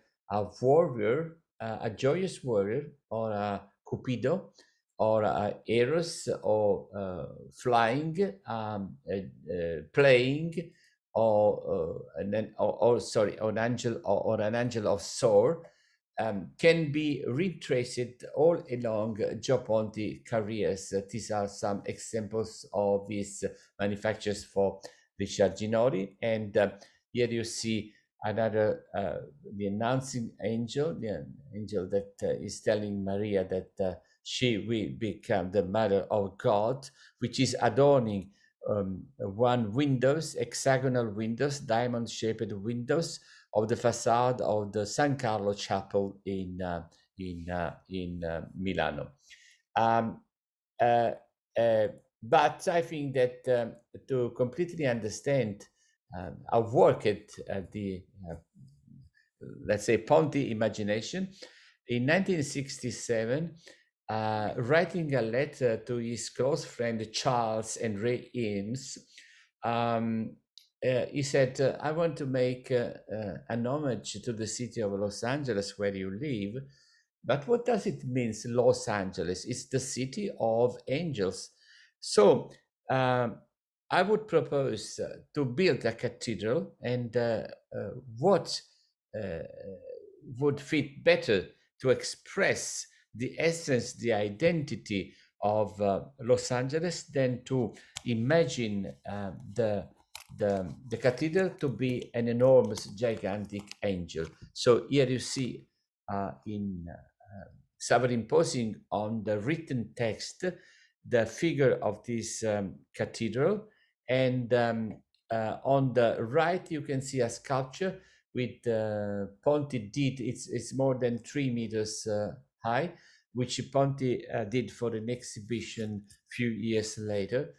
warrior, a joyous warrior, or a cupido, or Eros, or flying, playing, or an angel, or an angel of sword, can be retraced all along Gio Ponti careers. These are some examples of his manufactures for Richard Genori, and here you see another, the announcing angel, the angel that is telling Maria that she will become the mother of God, which is adorning one windows, hexagonal windows, diamond-shaped windows of the facade of the San Carlo Chapel in Milano. But I think that to completely understand our work at the, let's say, Ponti imagination, in 1967, writing a letter to his close friend Charles and Ray Eames, he said, I want to make an homage to the city of Los Angeles where you live. But what does it mean, Los Angeles? It's the city of angels. So I would propose to build a cathedral, and what would fit better to express the essence, the identity of Los Angeles than to imagine the cathedral to be an enormous, gigantic angel. So here you see in superimposing on the written text the figure of this cathedral, and on the right you can see a sculpture with Ponti did. It's more than 3 meters high, which Ponti did for an exhibition few years later,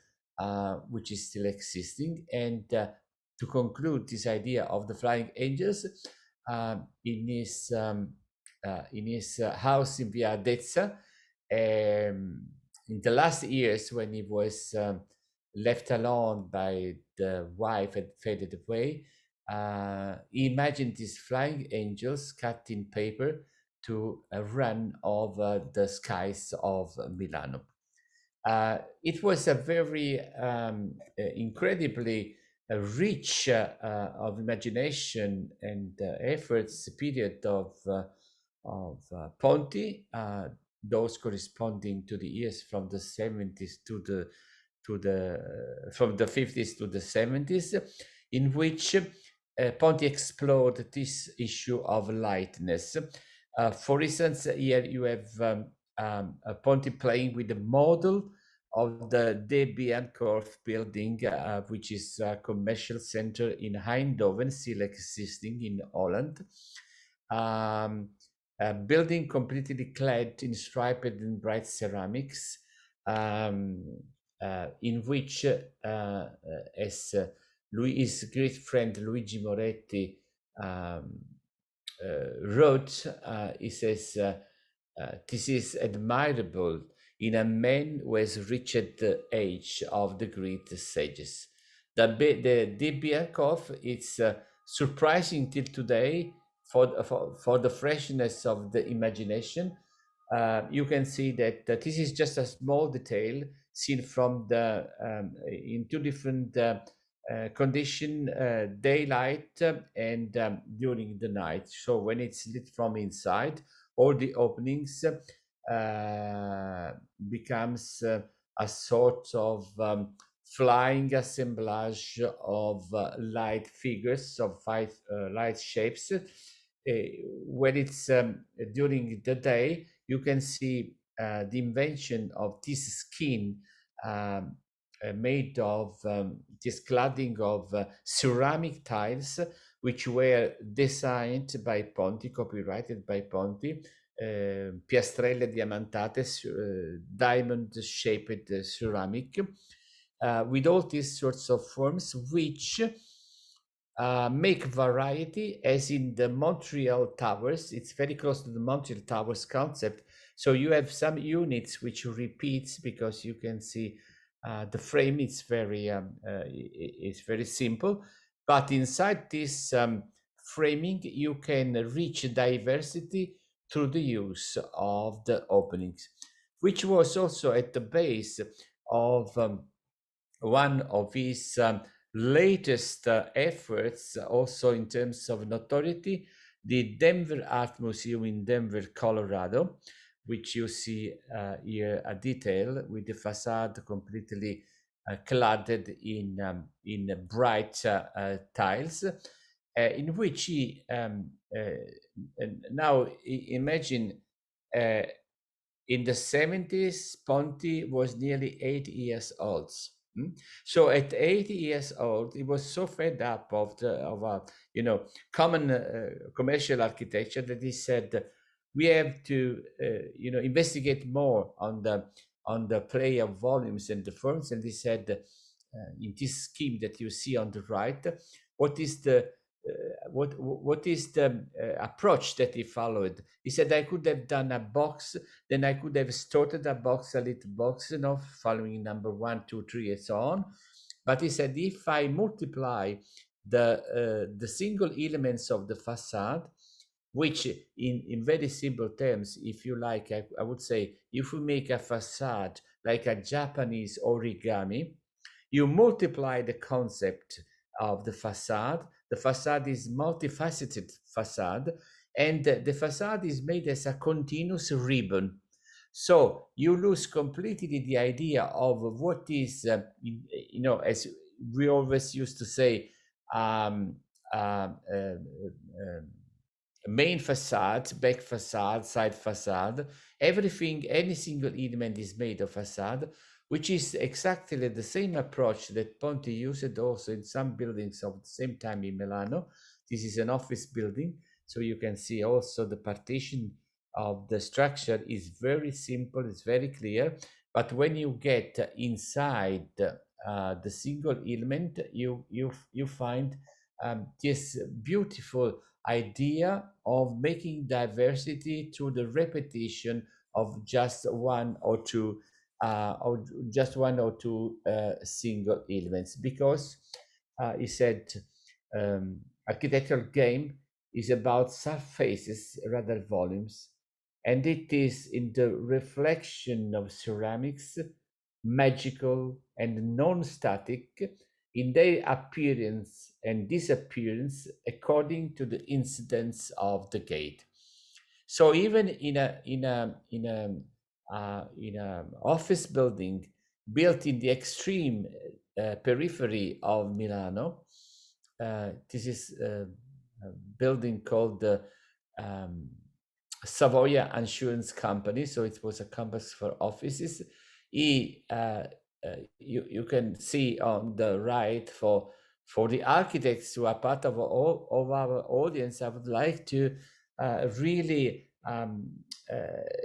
which is still existing. And to conclude this idea of the flying angels, in his house in Via Dezza, in the last years when he was left alone by the wife and faded away, he imagined these flying angels cut in paper to run over the skies of Milano. It was a very incredibly rich of imagination and efforts period of Ponti, those corresponding to the years from the 70s from the 50s to the 70s, in which Ponti explored this issue of lightness. For instance, here you have Ponti playing with the model of the De Biancourt building, which is a commercial center in Eindhoven, still existing in Holland. A building completely clad in striped and bright ceramics, in which, as his great friend Luigi Moretti wrote. He says, this is admirable in a man who has reached the age of the great sages. The Birkhoff is surprising till today for the freshness of the imagination. You can see that this is just a small detail seen from the in two different condition, daylight and during the night. So when it's lit from inside, all the openings becomes a sort of flying assemblage of light figures, of light shapes. When it's during the day, you can see the invention of this skin made of this cladding of ceramic tiles, which were designed by Ponti, copyrighted by Ponti, piastrelle diamantate, diamond-shaped ceramic, with all these sorts of forms, which make variety, as in the Montreal Towers. It's very close to the Montreal Towers concept. So you have some units which repeats, because you can see the frame is very simple, but inside this framing you can reach diversity through the use of the openings, which was also at the base of one of his latest efforts, also in terms of notoriety, the Denver Art Museum in Denver, Colorado, which you see here a detail with the facade completely cladded in bright tiles, in which he now imagine in the 70s, Ponti was nearly 80 years old. So at 80 years old, he was so fed up of common commercial architecture that he said, we have to investigate more on the play of volumes and the forms. And he said, in this scheme that you see on the right, what is the approach that he followed? He said, I could have done a box, then I could have started a box, a little box, following number 1, 2, 3, and so on. But he said, if I multiply the single elements of the facade, which in very simple terms, if you like, I would say, if we make a facade like a Japanese origami, you multiply the concept of the facade. The facade is multifaceted facade, and the facade is made as a continuous ribbon. So you lose completely the idea of what is, as we always used to say, main facade, back facade, side facade. Everything, any single element is made of facade, which is exactly the same approach that Ponti used also in some buildings of the same time in Milano. This is an office building, so you can see also the partition of the structure is very simple, it's very clear. But when you get inside the single element, you find this beautiful idea of making diversity through the repetition of just one or two single elements, because he said architectural game is about surfaces rather volumes, and it is in the reflection of ceramics, magical and non-static in their appearance and disappearance according to the incidence of the gate. So even in a office building built in the extreme periphery of Milano, this is a building called the Savoia Insurance Company. So it was a campus for offices. You can see on the right, for the architects who are part of our audience, I would like to really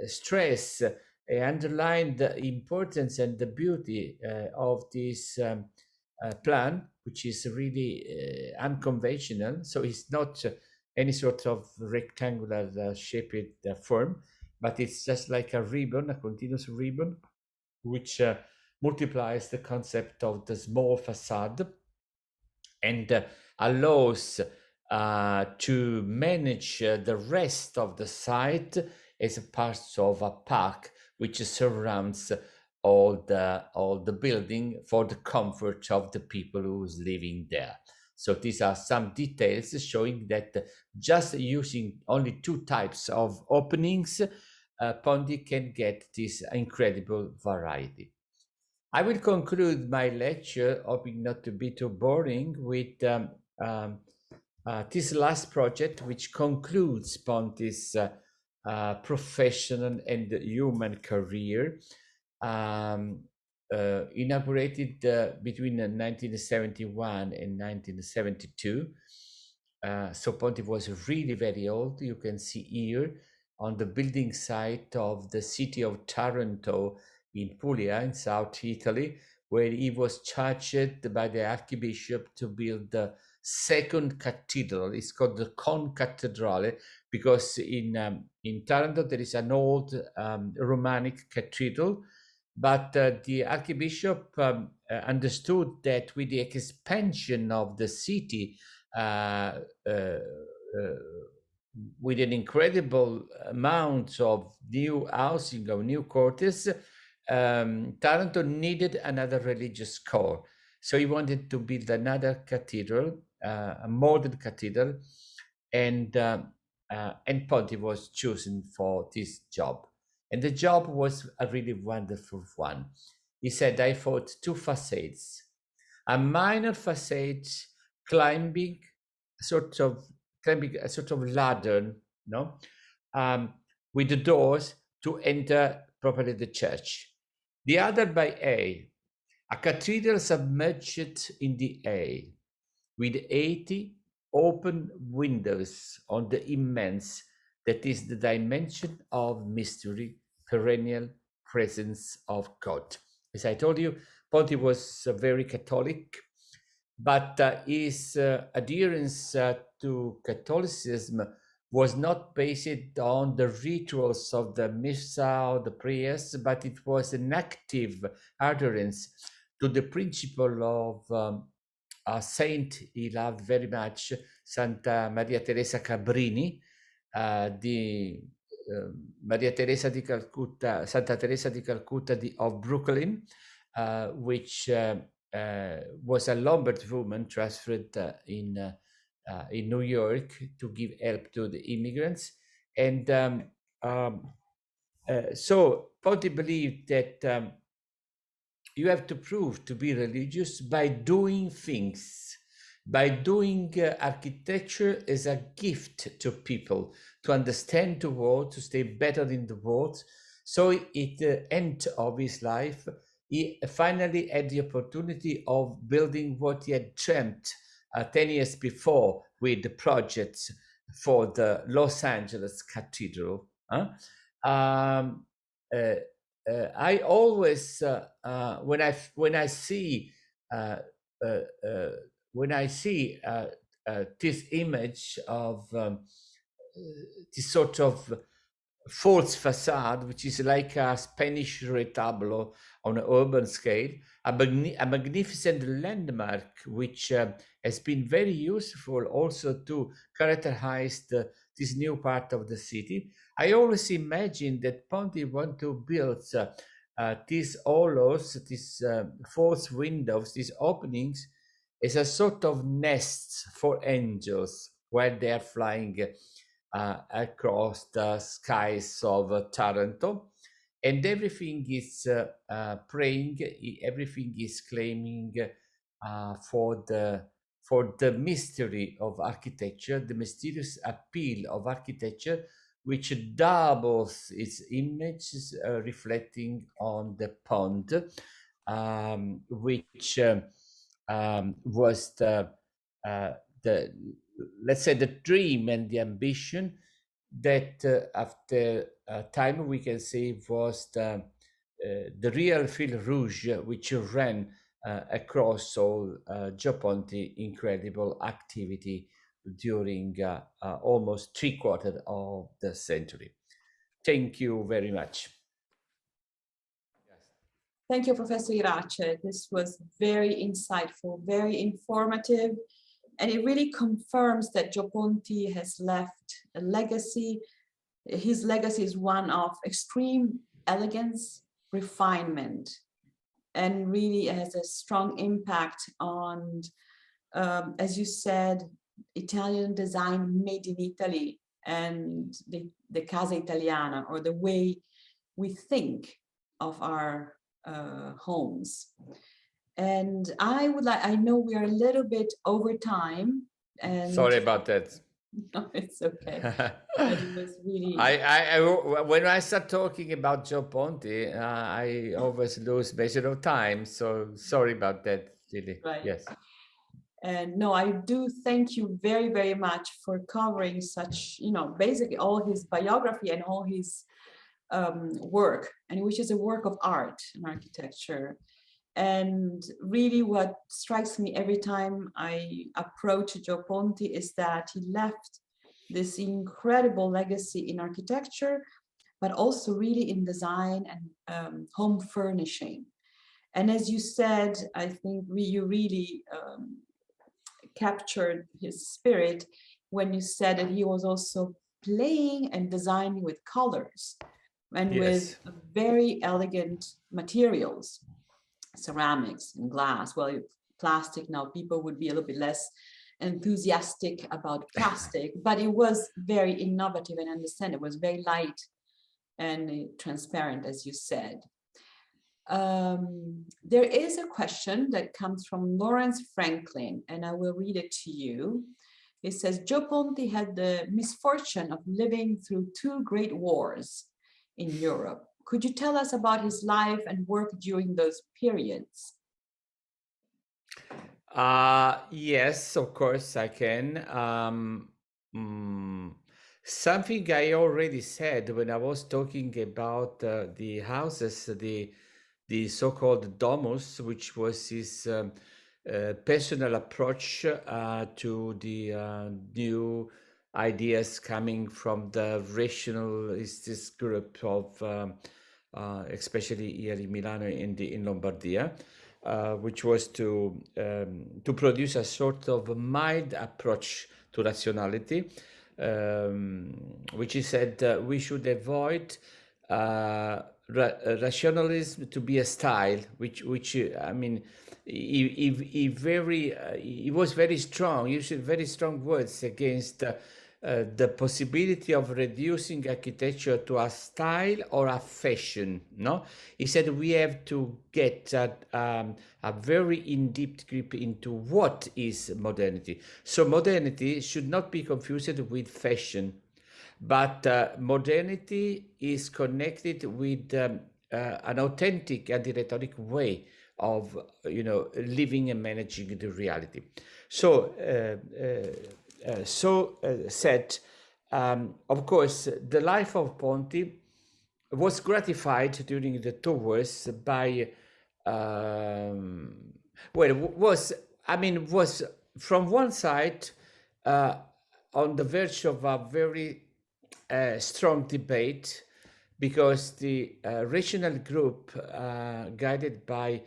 stress, underline the importance and the beauty of this plan, which is really unconventional. So it's not any sort of rectangular shaped form, but it's just like a ribbon, a continuous ribbon, which multiplies the concept of the small facade and allows to manage the rest of the site as a part of a park which surrounds all the building for the comfort of the people who's living there. So these are some details showing that just using only 2 types of openings, Ponti can get this incredible variety. I will conclude my lecture, hoping not to be too boring, with this last project, which concludes Ponti's professional and human career, inaugurated between 1971 and 1972. So Ponti was really very old. You can see here on the building site of the city of Taranto in Puglia, in South Italy, where he was charged by the Archbishop to build the second cathedral. It's called the Concattedrale because in Taranto there is an old Romanic cathedral, but the Archbishop understood that with the expansion of the city, with an incredible amount of new housing, of new quarters, Taranto needed another religious core. So he wanted to build another cathedral, a modern cathedral, and Ponti was chosen for this job. And the job was a really wonderful one. He said, I thought 2 facades, a minor facade climbing a sort of ladder, no, with the doors to enter properly the church. The other by a cathedral submerged in the A, with 80 open windows on the immense, that is the dimension of mystery, perennial presence of God. As I told you, Ponti was very Catholic, but his adherence to Catholicism was not based on the rituals of the Missa or the prayers, but it was an active adherence to the principle of a saint he loved very much, Santa Maria Teresa Cabrini, the Maria Teresa di Calcutta, Santa Teresa di Calcutta of Brooklyn, which was a Lombard woman transferred in New York to give help to the immigrants. And so Ponti believed that you have to prove to be religious by doing things, by doing architecture as a gift to people, to understand the world, to stay better in the world. So at the end of his life, he finally had the opportunity of building what he had dreamt 10 years before with the projects for the Los Angeles Cathedral. I always, when I see this image of this sort of false facade, which is like a Spanish retablo on an urban scale, a magnificent landmark, which has been very useful also to characterize this new part of the city. I always imagine that Ponti want to build these hollows, these false windows, these openings, as a sort of nests for angels while they are flying across the skies of Taranto, and everything is praying, everything is claiming for the mystery of architecture, the mysterious appeal of architecture, which doubles its image, reflecting on the pond, which was the let's say the dream and the ambition that after time we can say was the real fil rouge which ran across all Gio Ponti incredible activity during almost 3/4 of the century. Thank you very much. Thank you, Professor Irace. This was very insightful, very informative, and it really confirms that Gio Ponti has left a legacy. His legacy is one of extreme elegance, refinement, and really has a strong impact on, as you said, Italian design made in Italy and the Casa Italiana, or the way we think of our homes. And I know we are a little bit over time. And sorry about that. No, it's okay. But it was really. When I start talking about Gio Ponti, I always lose measure of time. So sorry about that, Lily. Right. Yes. And no, I do thank you very, very much for covering such, basically all his biography and all his work, and which is a work of art and architecture. And really what strikes me every time I approach Gio Ponti is that he left this incredible legacy in architecture, but also really in design and home furnishing. And as you said, I think you really captured his spirit when you said that he was also playing and designing with colors and Yes. with very elegant materials, ceramics and glass. Well, plastic, now people would be a little bit less enthusiastic about plastic, but it was very innovative, and I understand it was very light and transparent, as you said. There is a question that comes from Lawrence Franklin, and I will read it to you. It says, Gio Ponti had the misfortune of living through 2 great wars in Europe. Could you tell us about his life and work during those periods? Yes, of course I can. Something I already said when I was talking about the houses, the so-called Domus, which was his personal approach to the new ideas coming from the rationalist group of, especially here in Milano and in Lombardia, which was to produce a sort of mild approach to rationality, which he said we should avoid rationalism to be a style, which I mean, he was very strong, used very strong words against the possibility of reducing architecture to a style or a fashion. No, he said we have to get a very in-depth grip into what is modernity. So modernity should not be confused with fashion, but modernity is connected with an authentic and rhetoric way of living and managing the reality. So said, of course, the life of Ponti was gratified during the tours by was from one side on the verge of a very strong debate, because the rational group guided by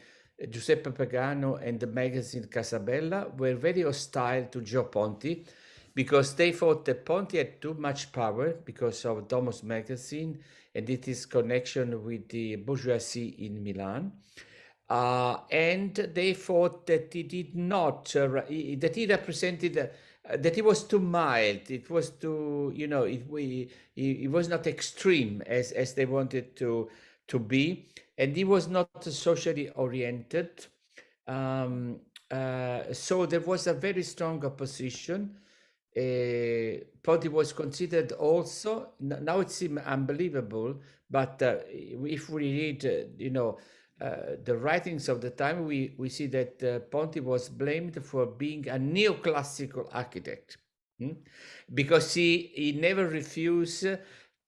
Giuseppe Pagano and the magazine Casabella were very hostile to Gio Ponti, because they thought that Ponti had too much power because of Domus magazine and its connection with the bourgeoisie in Milan. And they thought that he did not, that he represented, that he was too mild. It was too, it was not extreme as they wanted to be. And he was not socially oriented. So there was a very strong opposition. Ponti was considered also, now it seems unbelievable, but if we read, the writings of the time, we see that Ponti was blamed for being a neoclassical architect, because he never refused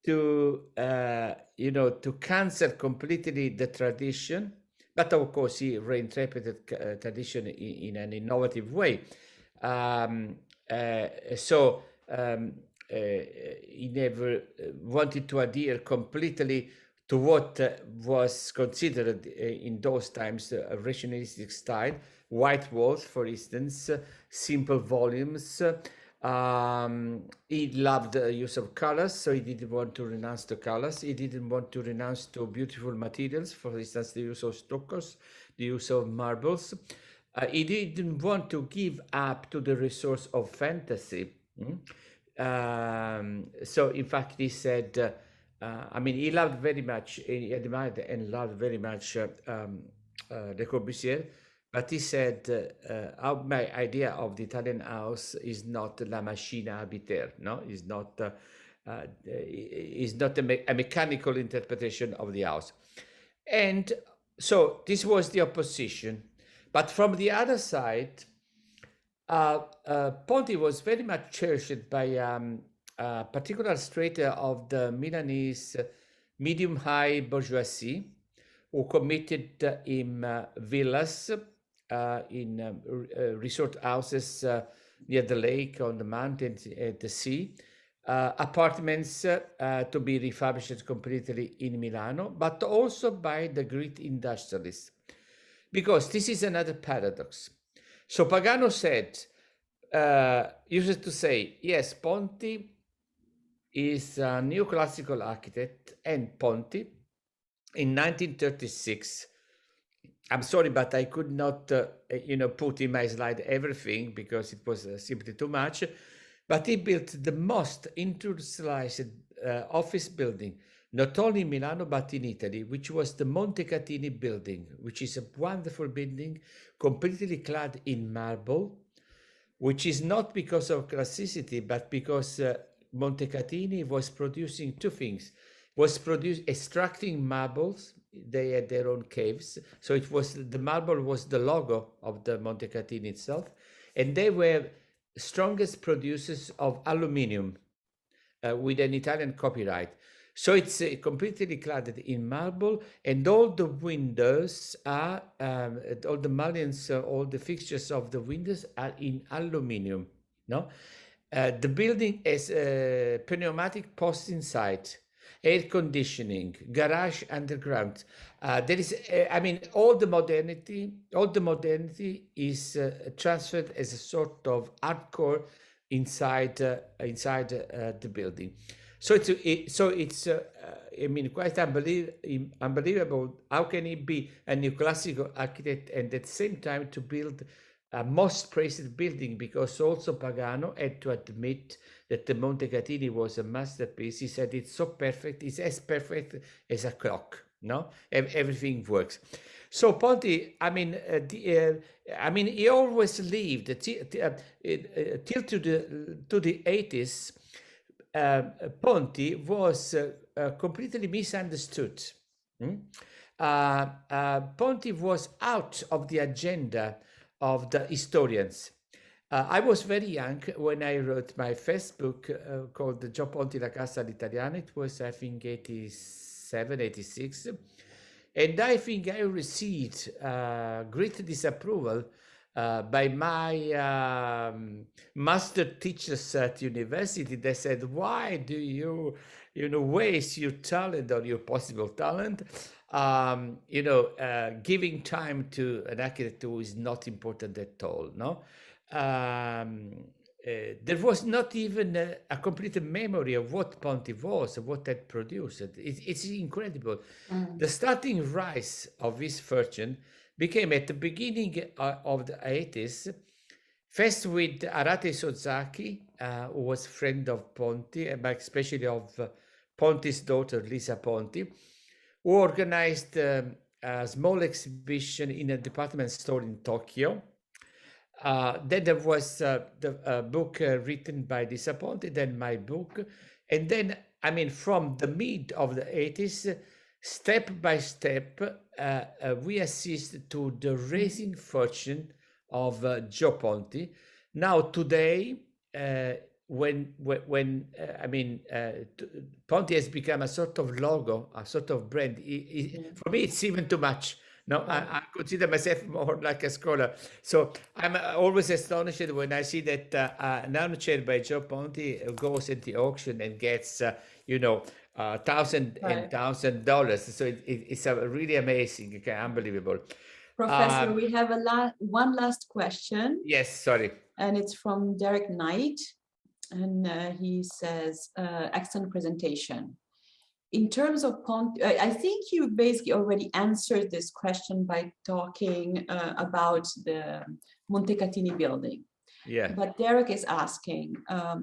to, to cancel completely the tradition, but of course he reinterpreted tradition in an innovative way. He never wanted to adhere completely to what was considered in those times a rationalistic style. White walls, for instance, simple volumes. He loved the use of colors, so he didn't want to renounce to colors. He didn't want to renounce to beautiful materials, for instance, the use of stuccos, the use of marbles. He didn't want to give up to the resource of fantasy. So in fact, he said, he loved very much, he admired and loved very much Le Corbusier, but he said, my idea of the Italian house is not la machina habitaire, no? Is not a mechanical interpretation of the house. And so this was the opposition. But from the other side, Ponti was very much cherished by a particular strata of the Milanese medium-high bourgeoisie, who committed in villas, in resort houses near the lake, on the mountains, at the sea, apartments to be refurbished completely in Milano, but also by the great industrialists. Because this is another paradox. So Pagano said, used to say, yes, Ponti is a neoclassical architect, and Ponti in 1936, I'm sorry, but I could not, put in my slide everything because it was simply too much, but he built the most industrialized office building, not only in Milano, but in Italy, which was the Montecatini building, which is a wonderful building, completely clad in marble, which is not because of classicity, but because Montecatini was producing two things. Was extracting marbles. They had their own caves. So the marble was the logo of the Montecatini itself. And they were strongest producers of aluminium with an Italian copyright. So it's completely clad in marble, and all the windows are, all the mullions, all the fixtures of the windows are in aluminium. No, the building has pneumatic posts inside, air conditioning, garage underground. There is, all the modernity is transferred as a sort of hardcore inside the building. So it's quite unbelievable. How can he be a neoclassical architect and at the same time to build a most praised building? Because also Pagano had to admit that the Montecatini was a masterpiece. He said it's so perfect, it's as perfect as a clock. No, everything works. So Ponti, he always lived till to the 80s. Ponti was completely misunderstood. Ponti was out of the agenda of the historians. I was very young when I wrote my first book called Gio Ponti, La Casa all'Italiana. It was, I think, 87, 86. And I think I received great disapproval by my master teachers at university. They said, why do you waste your talent or your possible talent, giving time to an architect who is not important at all, no? There was not even a complete memory of what Ponti was, of what had produced. It's incredible. The starting rise of his fortune became at the beginning of the 80s, first with Arate Sozaki, who was friend of Ponti, but especially of Ponti's daughter, Lisa Ponti, who organized a small exhibition in a department store in Tokyo. Then there was the book written by Lisa Ponti, then my book. And then, from the mid of the 80s, step by step, we assist to the rising fortune of Gio Ponti. Now, today, when Ponti has become a sort of logo, a sort of brand, for me, it's even too much. No, I consider myself more like a scholar. So I'm always astonished when I see that an armchair by Gio Ponti goes at the auction and gets, you know, $1,000. So it's a really amazing, okay, unbelievable. Professor, we have one last question. Yes, sorry. And it's from Derek Knight. And he says, excellent presentation. In terms of Ponti, I think you basically already answered this question by talking about the Montecatini building. Yeah. But Derek is asking,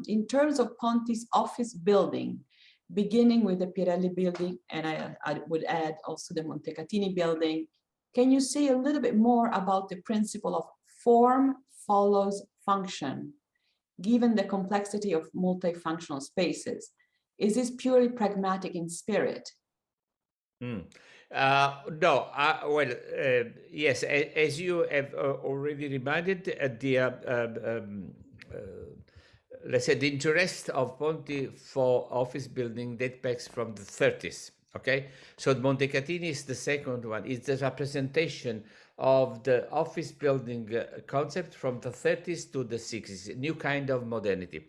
in terms of Ponti's office building, beginning with the Birelli building, and I would add also the Montecatini building, can you say a little bit more about the principle of form follows function, given the complexity of multifunctional spaces? Is this purely pragmatic in spirit? No, well, yes, as you have already reminded, let's say the interest of Ponti for office building dates back from the 30s. Okay, so Montecatini is the second one. It's the representation of the office building concept from the 30s to the 60s, a new kind of modernity.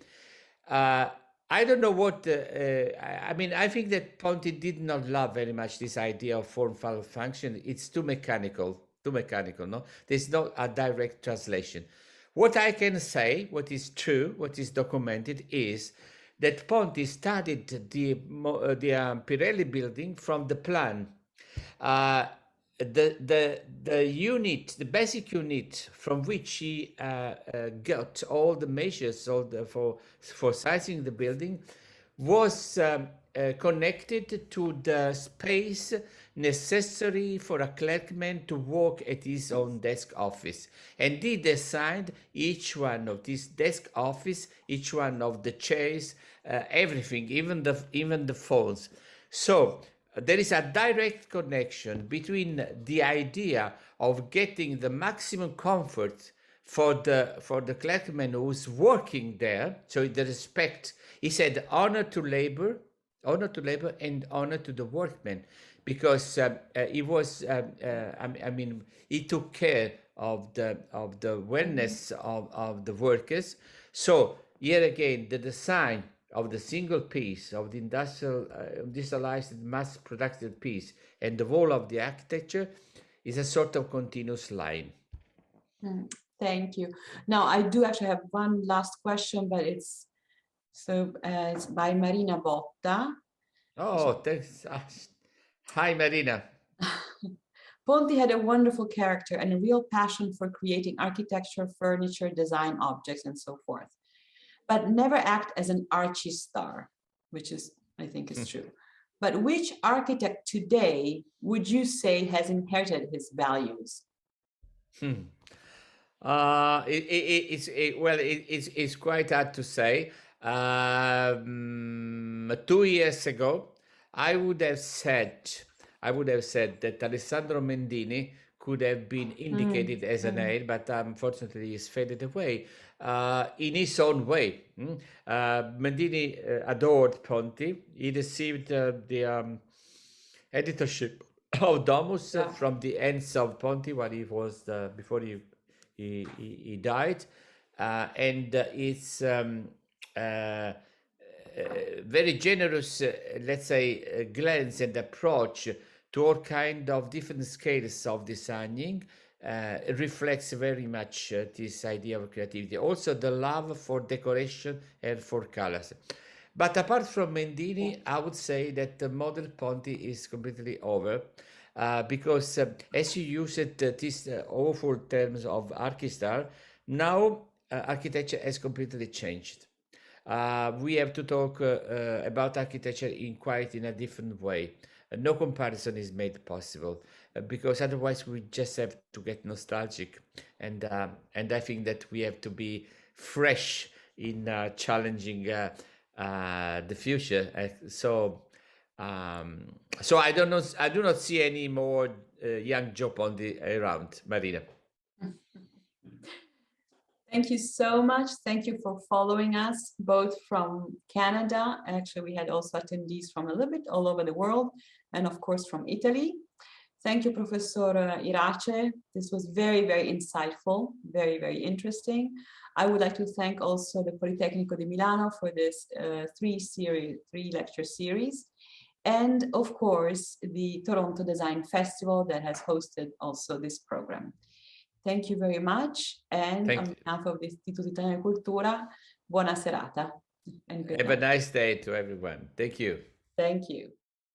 I don't know what, I mean, I think that Ponti did not love very much this idea of form follow function. It's too mechanical, no? There's not a direct translation. What I can say, what is true, what is documented is that Ponti studied the Birelli building from the plan. The unit, the basic unit from which he got all the measures for sizing the building was connected to the space necessary for a clerkman to work at his own desk office. And he designed each one of these desk office, each one of the chairs, everything, even the phones. So there is a direct connection between the idea of getting the maximum comfort for the clerkman who's working there. So the respect, he said, honor to labor, and honor to the workman, because he was, I mean, he took care of the wellness of the workers. So here again, the design of the single piece, of the industrialized mass productive piece, and the whole of the architecture is a sort of continuous line. Thank you. Now, I do actually have one last question, but it's by Marina Botta. Oh, thanks. Hi, Marina. Ponti had a wonderful character and a real passion for creating architecture, furniture, design objects, and so forth, but never act as an Archie star, which is, I think, is true. But which architect today would you say has inherited his values? It's quite hard to say. 2 years ago, I would have said that Alessandro Mendini could have been indicated as an heir, but unfortunately he's faded away in his own way. Mendini adored Ponti. He received the editorship of Domus from the ends of Ponti when he was before he died, and it's very generous, let's say, glance and approach to all kind of different scales of designing. Reflects very much this idea of creativity. Also the love for decoration and for colors. But apart from Mendini, I would say that the model Ponti is completely over, because as you used these awful terms of archistar, now architecture has completely changed. We have to talk about architecture in a different way. No comparison is made possible, because otherwise we just have to get nostalgic, and I think that we have to be fresh in challenging the future. So I do not see any more young Gio Ponti around, Marina. Thank you so much. Thank you for following us, both from Canada. Actually, we had also attendees from a little bit all over the world, and of course from Italy. Thank you, Professor Irace. This was very, very insightful, very, very interesting. I would like to thank also the Politecnico di Milano for this three lecture series. And of course, the Toronto Design Festival that has hosted also this program. Thank you very much. And on behalf of the Istituto Italiano di Cultura, buona serata. And have a nice day to everyone. Thank you. Thank you.